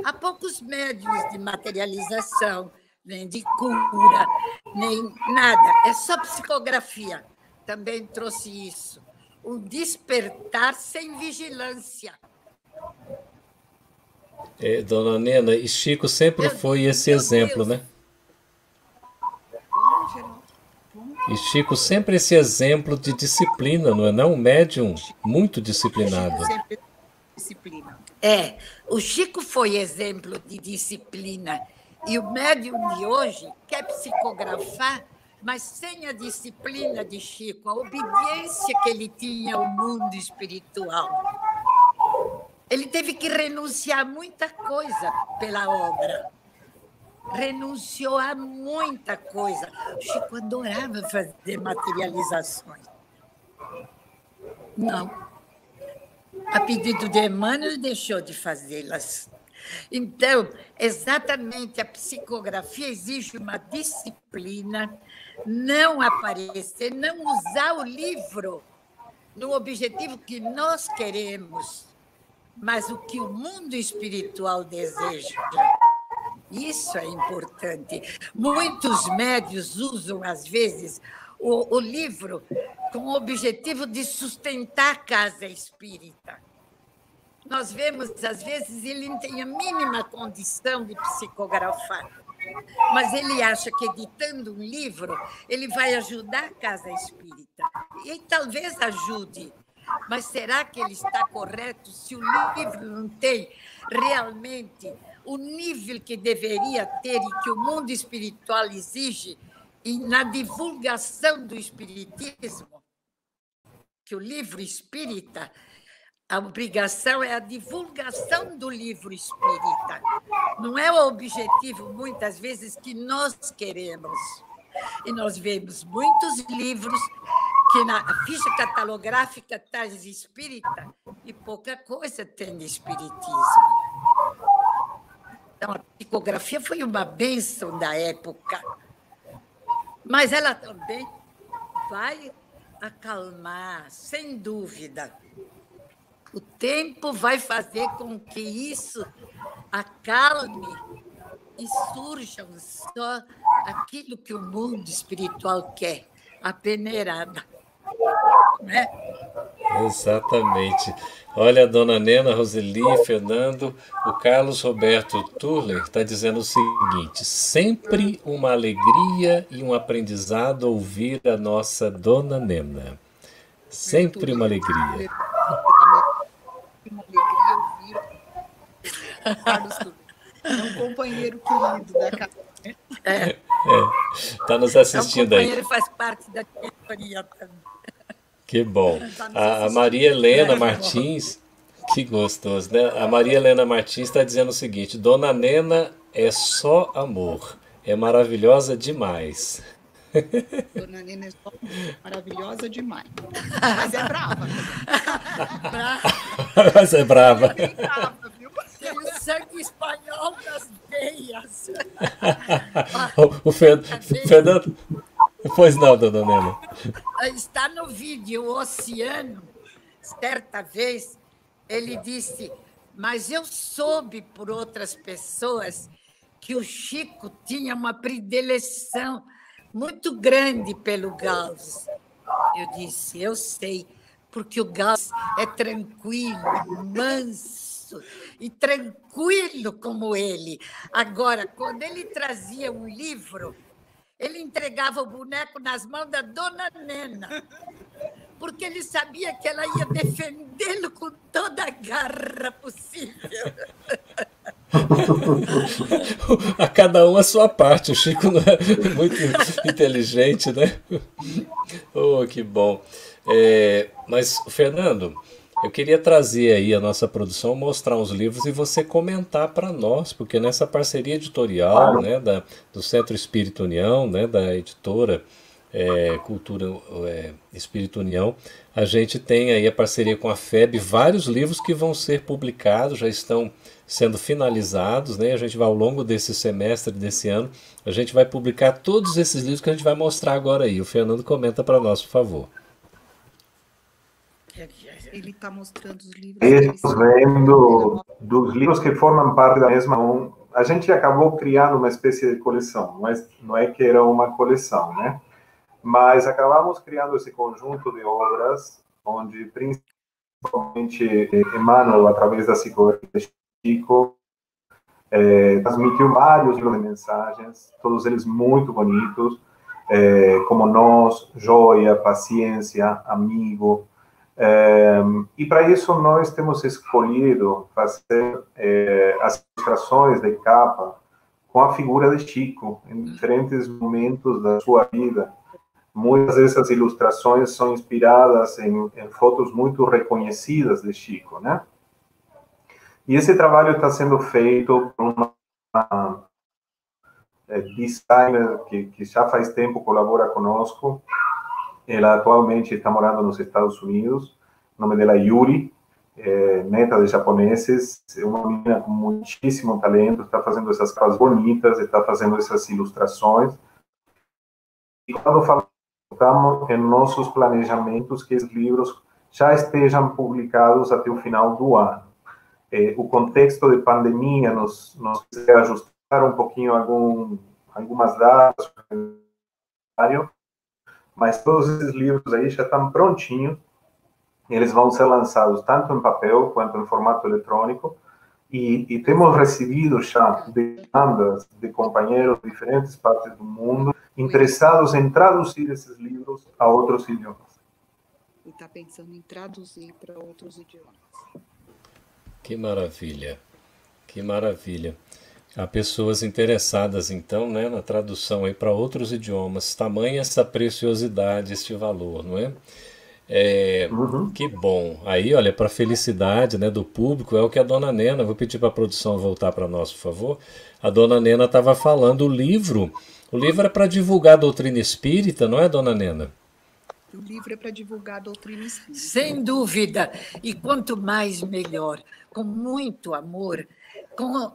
há poucos médiuns de materialização, nem de cura, nem nada. É só psicografia. Também trouxe isso. Um despertar sem vigilância. Dona Nena, e Chico sempre foi esse exemplo, né? E Chico sempre esse exemplo de disciplina, não é não? Um médium muito disciplinado. Disciplina. O Chico foi exemplo de disciplina. E o médium de hoje quer psicografar, mas sem a disciplina de Chico, a obediência que ele tinha ao mundo espiritual. Ele teve que renunciar a muita coisa pela obra. Renunciou a muita coisa. O Chico adorava fazer materializações. Não. A pedido de Emmanuel, deixou de fazê-las. Então, exatamente, a psicografia exige uma disciplina, não aparecer, não usar o livro no objetivo que nós queremos, mas o que o mundo espiritual deseja. Isso é importante. Muitos médiuns usam, às vezes, o livro com o objetivo de sustentar a casa espírita. Nós vemos, às vezes, ele não tem a mínima condição de psicografar, mas ele acha que, editando um livro, ele vai ajudar a casa espírita. E talvez ajude, mas será que ele está correto se o livro não tem realmente o nível que deveria ter e que o mundo espiritual exige e na divulgação do espiritismo? Que o livro espírita, a obrigação é a divulgação do livro espírita. Não é o objetivo, muitas vezes, que nós queremos. E nós vemos muitos livros que na ficha catalográfica está espírita e pouca coisa tem de espiritismo. Então, a psicografia foi uma bênção da época, mas ela também vai acalmar, sem dúvida. O tempo vai fazer com que isso acalme e surjam só aquilo que o mundo espiritual quer, a peneirada. Né? Exatamente. Olha, a dona Nena, Roseli, Fernando, o Carlos Roberto Turler está dizendo o seguinte: sempre uma alegria e um aprendizado ouvir a nossa dona Nena. Sempre uma alegria. Uma alegria ouvir Carlos Turler. É um companheiro querido da casa. Está nos assistindo aí. O companheiro faz parte da diretoria também. Que bom. A Maria Helena Martins, que gostoso, né? A Maria Helena Martins está dizendo o seguinte: Dona Nena é só amor, é maravilhosa demais. Dona Nena é só maravilhosa demais. Mas é brava. Mas é brava. É bem brava, viu? Tem o sangue espanhol nas feias. O Fernando... Pois não, dona Nena. Está no vídeo o Oceano, certa vez, ele disse, mas eu soube por outras pessoas que o Chico tinha uma predileção muito grande pelo Gauss. Eu disse, eu sei, porque o Gauss é tranquilo, manso e tranquilo como ele. Agora, quando ele trazia um livro, ele entregava o boneco nas mãos da dona Nena, porque ele sabia que ela ia defendê-lo com toda a garra possível. A cada um a sua parte. O Chico não é muito inteligente, né? Oh, que bom. Mas, Fernando, eu queria trazer aí a nossa produção, mostrar uns livros e você comentar para nós, porque nessa parceria editorial, né, do Centro Espírita União, né, da editora Cultura Espírita União, a gente tem aí a parceria com a FEB, vários livros que vão ser publicados, já estão sendo finalizados, né? A gente vai ao longo desse semestre, desse ano, a gente vai publicar todos esses livros que a gente vai mostrar agora aí. O Fernando comenta para nós, por favor. Ele está mostrando os livros. Estamos vendo dos livros que formam parte da mesma... A gente acabou criando uma espécie de coleção, mas não é que era uma coleção, né? Mas acabamos criando esse conjunto de obras, onde principalmente Emmanuel, através da psicologia de Chico, transmitiu vários livros de mensagens, todos eles muito bonitos, como Nós, Joia, Paciência, Amigo. E para isso nós temos escolhido fazer as ilustrações de capa com a figura de Chico, em diferentes momentos da sua vida. Muitas dessas ilustrações são inspiradas em fotos muito reconhecidas de Chico, né? E esse trabalho está sendo feito por uma designer que já faz tempo colabora conosco. Ela atualmente está morando nos Estados Unidos. O nome dela é Yuri, neta de japoneses. É uma menina com muitíssimo talento, está fazendo essas capas bonitas, está fazendo essas ilustrações. E quando falamos em nossos planejamentos que esses livros já estejam publicados até o final do ano. O contexto de pandemia nos fez ajustar um pouquinho algumas datas, mas todos esses livros aí já estão prontinhos. Eles vão ser lançados tanto em papel quanto em formato eletrônico. E temos recebido já demandas de companheiros de diferentes partes do mundo interessados em traduzir esses livros a outros idiomas. E está pensando em traduzir para outros idiomas. Que maravilha, que maravilha. Há pessoas interessadas, então, né, na tradução aí para outros idiomas. Tamanha essa preciosidade, este valor, não é? Que bom. Aí, olha, para a felicidade, né, do público, é o que a dona Nena, vou pedir para a produção voltar para nós, por favor. A dona Nena estava falando, o livro é para divulgar a doutrina espírita, não é, dona Nena? O livro é para divulgar a doutrina espírita. Sem dúvida. E quanto mais, melhor. Com muito amor.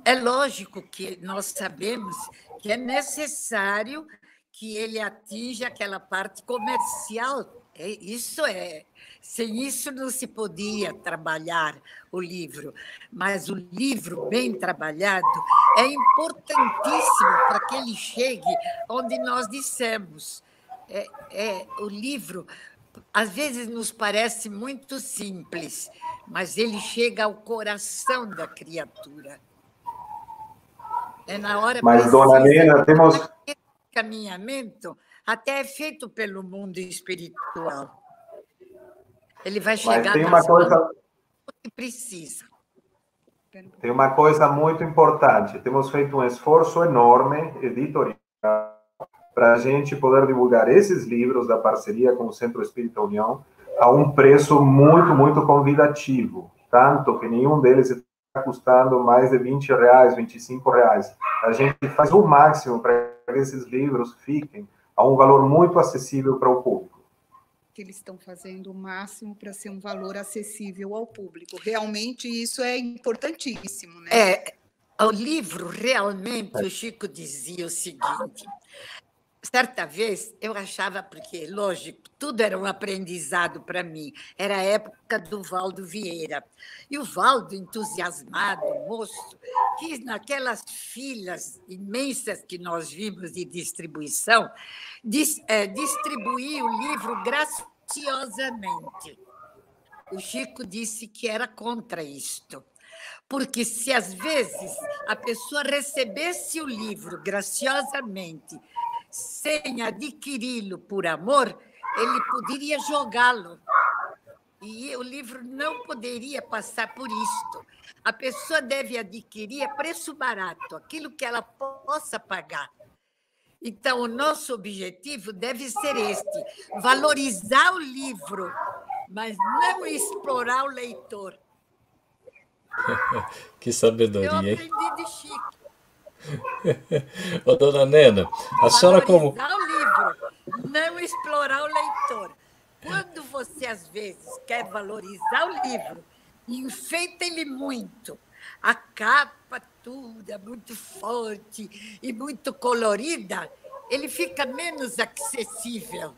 É lógico que nós sabemos que é necessário que ele atinja aquela parte comercial. Sem isso não se podia trabalhar o livro. Mas o livro bem trabalhado é importantíssimo para que ele chegue onde nós dissemos. O livro, às vezes, nos parece muito simples, mas ele chega ao coração da criatura. Na hora mas, dona Nena, temos... Esse caminhamento até é feito pelo mundo espiritual. Ele vai chegar nas mãos que precisa. Tem uma coisa muito importante. Temos feito um esforço enorme, editorial, para a gente poder divulgar esses livros da parceria com o Centro Espírita União a um preço muito, muito convidativo. Tanto que nenhum deles está custando mais de R$20, R$25. A gente faz o máximo para que esses livros fiquem a um valor muito acessível para o público. Que eles estão fazendo o máximo para ser um valor acessível ao público. Realmente isso é importantíssimo, né? O livro, realmente, o Chico dizia o seguinte: certa vez eu achava, porque, lógico, tudo era um aprendizado para mim, era a época do Valdo Vieira. E o Valdo, entusiasmado, moço, que naquelas filas imensas que nós vimos de distribuição, distribuía o livro graciosamente. O Chico disse que era contra isto, porque se às vezes a pessoa recebesse o livro graciosamente, sem adquiri-lo por amor, ele poderia jogá-lo. E o livro não poderia passar por isto. A pessoa deve adquirir a preço barato, aquilo que ela possa pagar. Então, o nosso objetivo deve ser este: valorizar o livro, mas não explorar o leitor. Que sabedoria, hein? Eu aprendi de Chico. Ô, dona Nena, a senhora como... Valorizar o livro, não explorar o leitor. Quando você, às vezes, quer valorizar o livro, enfeita ele muito. A capa toda muito forte e muito colorida, ele fica menos acessível.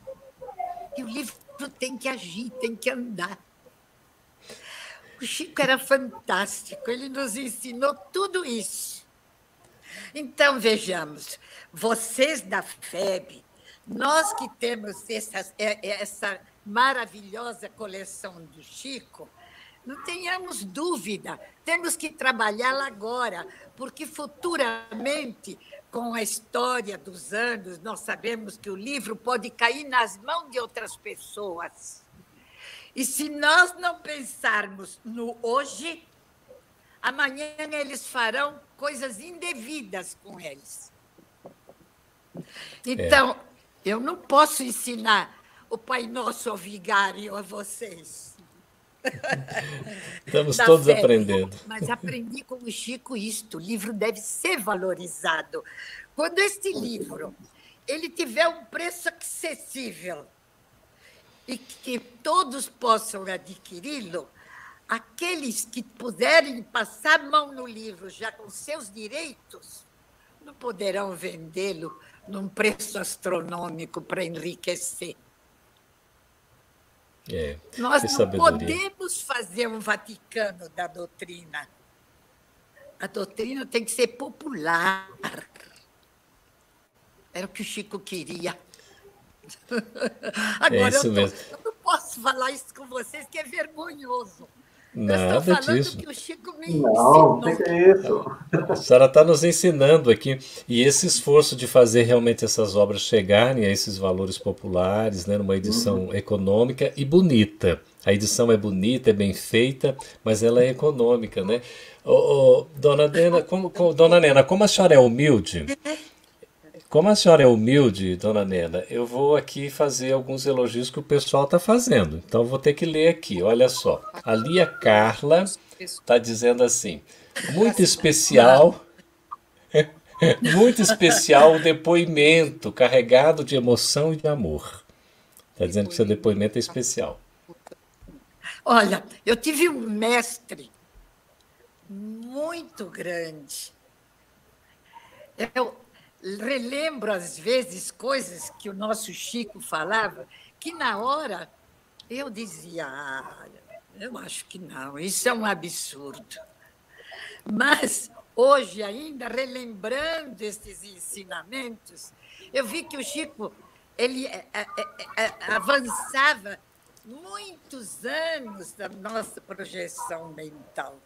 E o livro tem que agir, tem que andar. O Chico era fantástico, ele nos ensinou tudo isso. Então, vejamos, vocês da FEB, nós que temos essa maravilhosa coleção do Chico, não tenhamos dúvida, temos que trabalhá-la agora, porque futuramente, com a história dos anos, nós sabemos que o livro pode cair nas mãos de outras pessoas. E se nós não pensarmos no hoje, amanhã eles farão coisas indevidas com eles. Então, eu não posso ensinar o Pai Nosso ao vigário a vocês. Estamos todos aprendendo. Mas aprendi com o Chico isto: o livro deve ser valorizado. Quando este livro ele tiver um preço acessível e que todos possam adquiri-lo, aqueles que puderem passar a mão no livro já com seus direitos não poderão vendê-lo num preço astronômico para enriquecer. Nós não podemos fazer um Vaticano da doutrina. A doutrina tem que ser popular. Era o que o Chico queria. Agora, eu não posso falar isso com vocês, que é vergonhoso. Nada eu estou falando disso. que o Chico me ensinou. Não, que é isso? A senhora está nos ensinando aqui. E esse esforço de fazer realmente essas obras chegarem a esses valores populares, né, numa edição econômica e bonita. A edição é bonita, é bem feita, mas ela é econômica, né? Dona Nena, como a senhora é humilde... Como a senhora é humilde, dona Nena, eu vou aqui fazer alguns elogios que o pessoal está fazendo. Então, vou ter que ler aqui, olha só. A Lia Carla está dizendo assim: muito especial o depoimento, carregado de emoção e de amor. Está dizendo que seu depoimento é especial. Olha, eu tive um mestre muito grande. Eu relembro, às vezes, coisas que o nosso Chico falava, que na hora eu dizia: eu acho que não, isso é um absurdo. Mas, hoje ainda, relembrando esses ensinamentos, eu vi que o Chico ele avançava muitos anos da nossa projeção mental.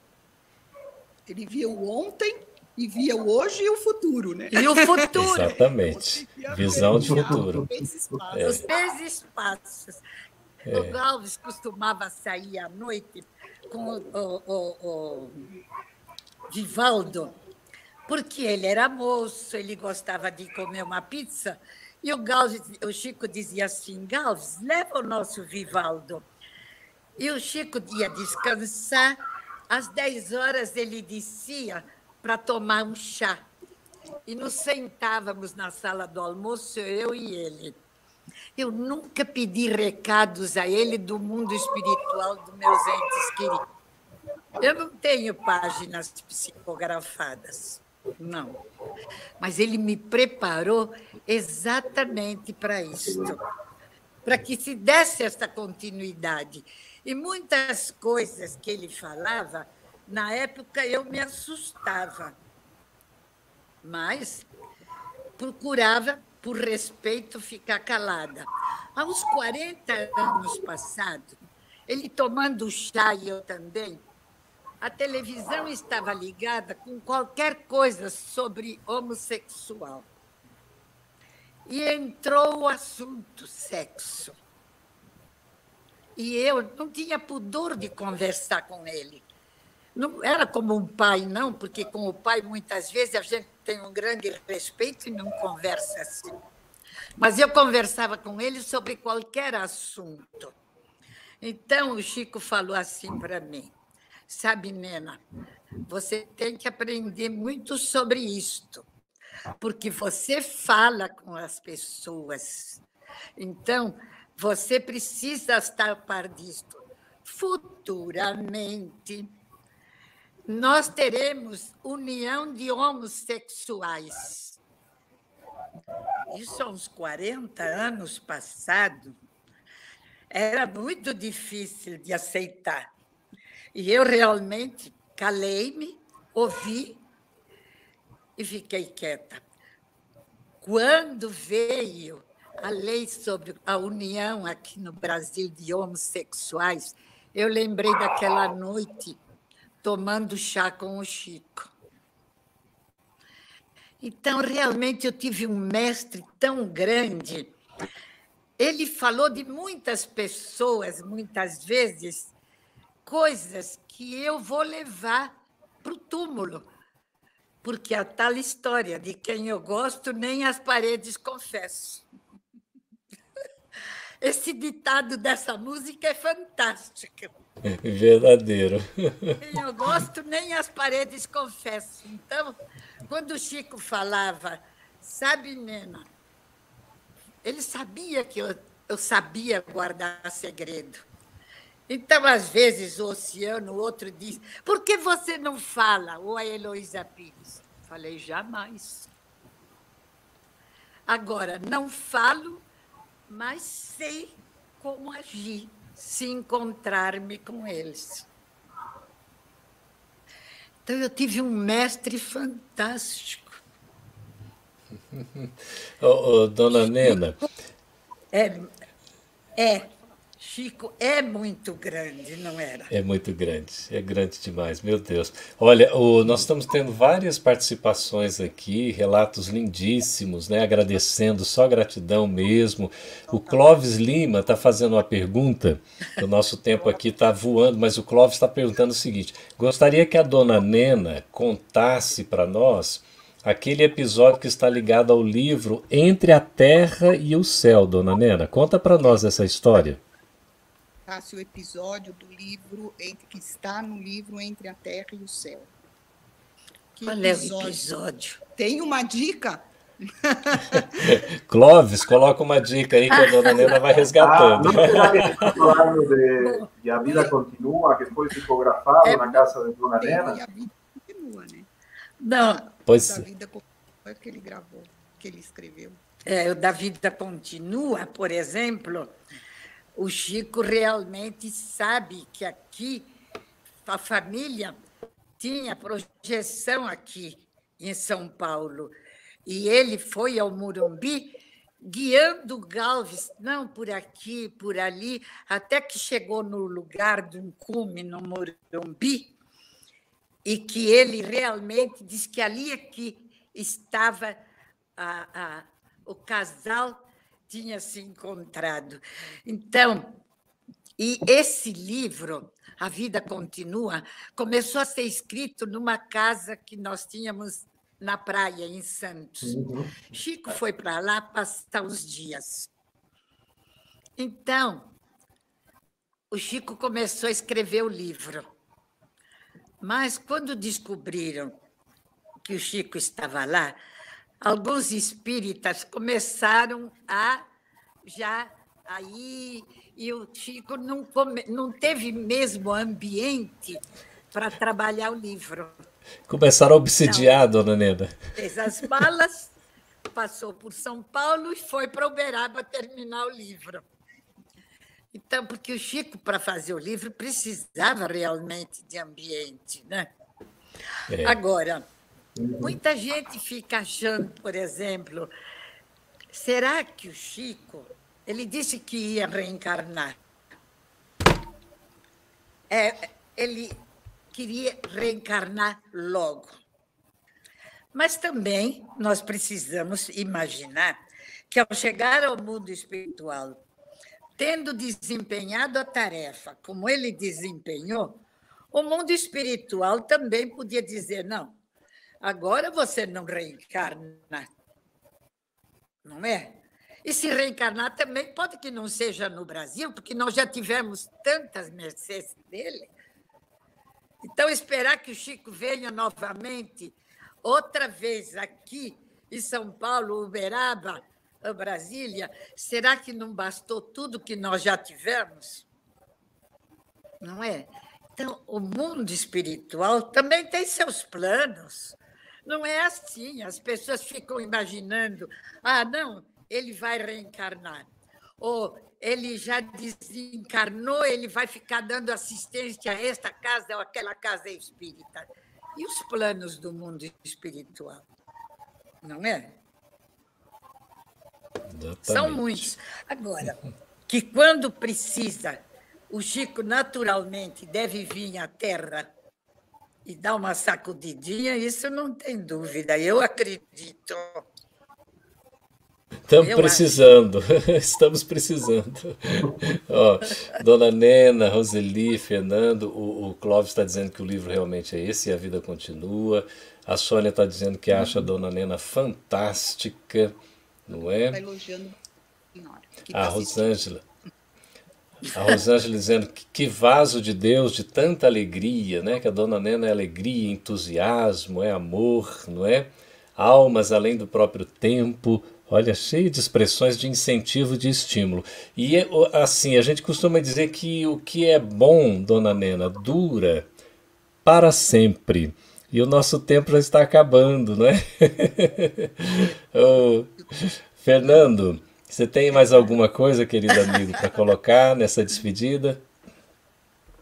Ele via o ontem e via o hoje e o futuro, né? E o futuro. Exatamente. Visão de futuro. Os 3 espaços. O Galves costumava sair à noite com o Vivaldo, porque ele era moço, ele gostava de comer uma pizza, e o Chico dizia assim: Galves, leva o nosso Vivaldo. E o Chico ia descansar, às 10 horas ele descia para tomar um chá. E nos sentávamos na sala do almoço, eu e ele. Eu nunca pedi recados a ele do mundo espiritual dos meus entes queridos. Eu não tenho páginas psicografadas, não. Mas ele me preparou exatamente para isso, para que se desse essa continuidade. E muitas coisas que ele falava, na época eu me assustava, mas procurava, por respeito, ficar calada. Aos 40 anos passados, ele tomando chá e eu também, a televisão estava ligada com qualquer coisa sobre homossexual. E entrou o assunto sexo. E eu não tinha pudor de conversar com ele. Não era como um pai, não, porque com o pai, muitas vezes, a gente tem um grande respeito e não conversa assim. Mas eu conversava com ele sobre qualquer assunto. Então, o Chico falou assim para mim, sabe, Nena, você tem que aprender muito sobre isto, porque você fala com as pessoas. Então, você precisa estar a par disto. Futuramente, nós teremos união de homossexuais. Isso há uns 40 anos passados. Era muito difícil de aceitar. E eu realmente calei-me, ouvi e fiquei quieta. Quando veio a lei sobre a união aqui no Brasil de homossexuais, eu lembrei daquela noite tomando chá com o Chico. Então, realmente, eu tive um mestre tão grande. Ele falou de muitas pessoas, muitas vezes, coisas que eu vou levar para o túmulo, porque a tal história de quem eu gosto, nem as paredes confesso. Esse ditado dessa música é fantástico. Verdadeiro. Quem eu gosto, nem as paredes confesso. Então, quando o Chico falava, sabe, Nena, ele sabia que eu sabia guardar segredo. Então, às vezes, o Oceano, o outro diz, por que você não fala? Ou a Heloísa Pires. Falei, jamais. Agora, não falo, mas sei como agir se encontrar-me com eles. Então, eu tive um mestre fantástico. Dona Nena. Chico é muito grande, não era? É muito grande, é grande demais, meu Deus. Olha, nós estamos tendo várias participações aqui, relatos lindíssimos, né? Agradecendo, só gratidão mesmo. O Clóvis Lima está fazendo uma pergunta, o nosso tempo aqui está voando, mas o Clóvis está perguntando o seguinte, gostaria que a Dona Nena contasse para nós aquele episódio que está ligado ao livro Entre a Terra e o Céu, Dona Nena. Conta para nós essa história. O episódio do livro que está no livro Entre a Terra e o Céu. Qual é o episódio? Tem uma dica? Clóvis, coloca uma dica aí que a Dona Nena vai resgatando. Falando de A Vida Continua, que foi psicografado na casa da Dona Nena. E a vida continua, né? Não. Pois Da Vida Continua que ele gravou, que ele escreveu. O Da Vida Continua, por exemplo, o Chico realmente sabe que aqui a família tinha projeção aqui em São Paulo. E ele foi ao Morumbi guiando o Galves, não por aqui, por ali, até que chegou no lugar de um cume no Morumbi, e que ele realmente disse que ali é que estava o casal tinha se encontrado. Então, e esse livro, A Vida Continua, começou a ser escrito numa casa que nós tínhamos na praia, em Santos. Chico foi para lá passar os dias. Então, o Chico começou a escrever o livro. Mas, quando descobriram que o Chico estava lá, alguns espíritas começaram a já aí, e o Chico não teve mesmo ambiente para trabalhar o livro. Começaram a obsidiar, dona Nena. Fez as malas, passou por São Paulo e foi para Uberaba terminar o livro. Então, porque o Chico, para fazer o livro, precisava realmente de ambiente, né? Agora, muita gente fica achando, por exemplo, será que o Chico, ele disse que ia reencarnar? Ele queria reencarnar logo. Mas também nós precisamos imaginar que, ao chegar ao mundo espiritual, tendo desempenhado a tarefa como ele desempenhou, o mundo espiritual também podia dizer, não, agora você não reencarna, não é? E se reencarnar também pode que não seja no Brasil, porque nós já tivemos tantas mercês dele. Então, esperar que o Chico venha novamente, outra vez aqui em São Paulo, Uberaba, Brasília, será que não bastou tudo que nós já tivemos? Não é? Então, o mundo espiritual também tem seus planos. Não é assim, as pessoas ficam imaginando, não, ele vai reencarnar, ou ele já desencarnou, ele vai ficar dando assistência a esta casa ou aquela casa espírita. E os planos do mundo espiritual? Não é? Exatamente. São muitos. Agora, que quando precisa, o Chico naturalmente deve vir à Terra e dar uma sacudidinha, isso não tem dúvida, eu acredito. Estamos precisando, estamos precisando. Ó, dona Nena, Roseli, Fernando, o Clóvis está dizendo que o livro realmente é esse, e a vida continua. A Sônia está dizendo que acha a dona Nena fantástica, não é? Está elogiando a senhora. A Rosângela. A Rosângela dizendo que vaso de Deus de tanta alegria, né? Que a dona Nena é alegria, entusiasmo, é amor, não é? Almas além do próprio tempo. Olha, cheio de expressões de incentivo, de estímulo. E, assim, a gente costuma dizer que o que é bom, dona Nena, dura para sempre. E o nosso tempo já está acabando, não é? Fernando, você tem mais alguma coisa, querido amigo, para colocar nessa despedida?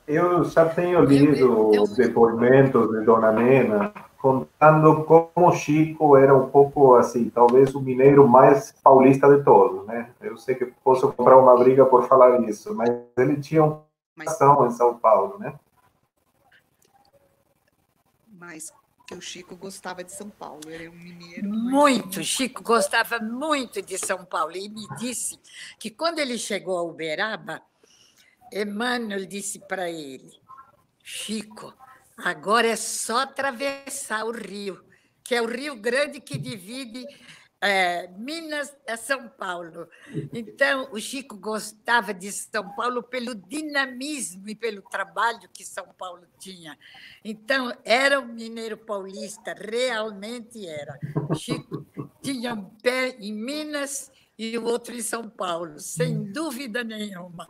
Eu já tenho lido os depoimentos de dona Nena, contando como Chico era um pouco assim, talvez o mineiro mais paulista de todos, né? Eu sei que posso comprar uma briga por falar isso, mas ele tinha uma ação em São Paulo, né? Mas que o Chico gostava de São Paulo, ele é um mineiro. Muito, Chico gostava muito de São Paulo e me disse que quando ele chegou a Uberaba, Emmanuel disse para ele, Chico, agora é só atravessar o rio, que é o Rio Grande que divide Minas a São Paulo. Então, o Chico gostava de São Paulo pelo dinamismo e pelo trabalho que São Paulo tinha. Então, era um mineiro paulista, realmente era. O Chico tinha um pé em Minas e o outro em São Paulo, sem dúvida nenhuma.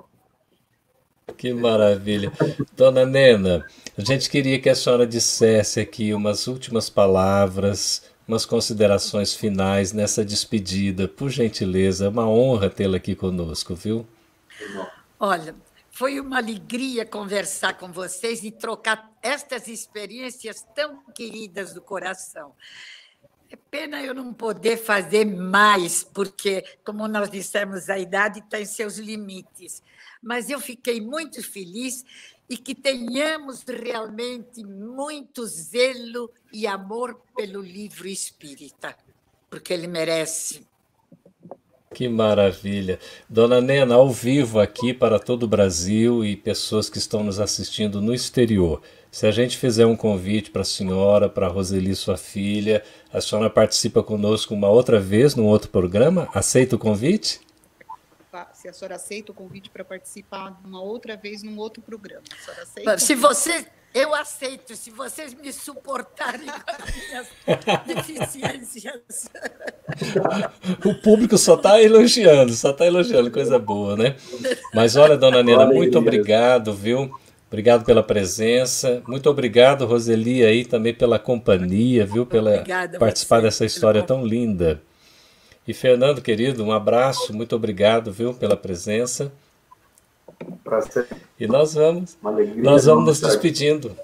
Que maravilha. Dona Nena, a gente queria que a senhora dissesse aqui umas últimas palavras, umas considerações finais nessa despedida. Por gentileza, é uma honra tê-la aqui conosco, viu? Olha, foi uma alegria conversar com vocês e trocar estas experiências tão queridas do coração. É pena eu não poder fazer mais, porque, como nós dissemos, a idade tem seus limites. Mas eu fiquei muito feliz e que tenhamos realmente muito zelo e amor pelo livro espírita, porque ele merece. Que maravilha. Dona Nena, ao vivo aqui para todo o Brasil e pessoas que estão nos assistindo no exterior. Se a gente fizer um convite para a senhora, para a Roseli, sua filha, a senhora participa conosco uma outra vez, num outro programa? Aceita o convite? Se a senhora aceita o convite para participar uma outra vez num outro programa. A senhora aceita? Se você, eu aceito, se vocês me suportarem com as minhas deficiências. O público só está elogiando, coisa boa, né? Mas olha, dona Nena, muito obrigado, viu? Obrigado pela presença. Muito obrigado, Roseli, aí também pela companhia, viu? Pela participar dessa história tão linda. E Fernando, querido, um abraço, muito obrigado, viu, pela presença. Prazer. E nós vamos nos despedindo.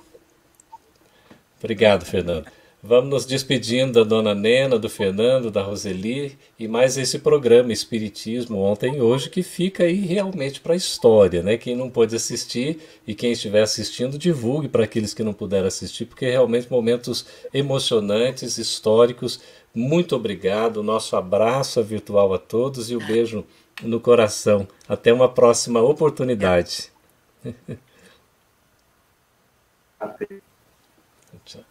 Obrigado, Fernando. Vamos nos despedindo da dona Nena, do Fernando, da Roseli e mais esse programa Espiritismo Ontem e Hoje, que fica aí realmente para a história, né? Quem não pôde assistir e quem estiver assistindo, divulgue para aqueles que não puderam assistir, porque realmente momentos emocionantes, históricos. Muito obrigado, nosso abraço virtual a todos e o beijo no coração. Até uma próxima oportunidade. Tchau.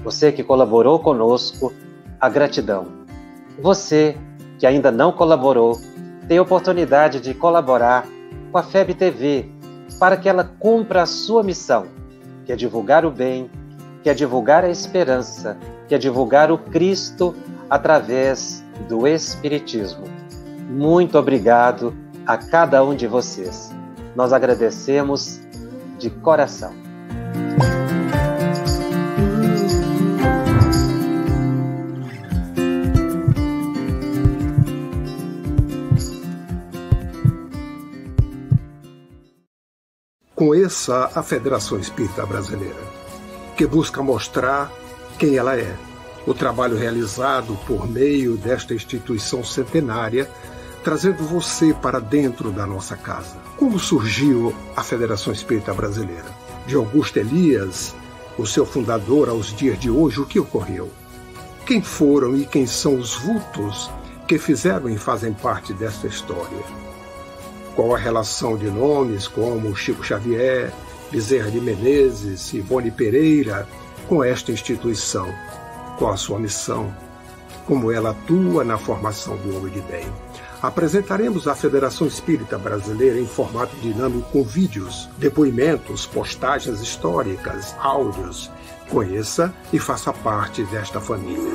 Você que colaborou conosco, a gratidão. Você que ainda não colaborou, tem a oportunidade de colaborar com a FEB TV para que ela cumpra a sua missão, que é divulgar o bem, que é divulgar a esperança, que é divulgar o Cristo através do Espiritismo. Muito obrigado a cada um de vocês. Nós agradecemos de coração. Conheça a Federação Espírita Brasileira, que busca mostrar quem ela é. O trabalho realizado por meio desta instituição centenária, trazendo você para dentro da nossa casa. Como surgiu a Federação Espírita Brasileira? De Augusto Elias, o seu fundador, aos dias de hoje, o que ocorreu? Quem foram e quem são os vultos que fizeram e fazem parte desta história? Qual a relação de nomes como Chico Xavier, Bezerra de Menezes, Ivone Pereira com esta instituição? Qual a sua missão? Como ela atua na formação do homem de bem? Apresentaremos a Federação Espírita Brasileira em formato dinâmico com vídeos, depoimentos, postagens históricas, áudios. Conheça e faça parte desta família.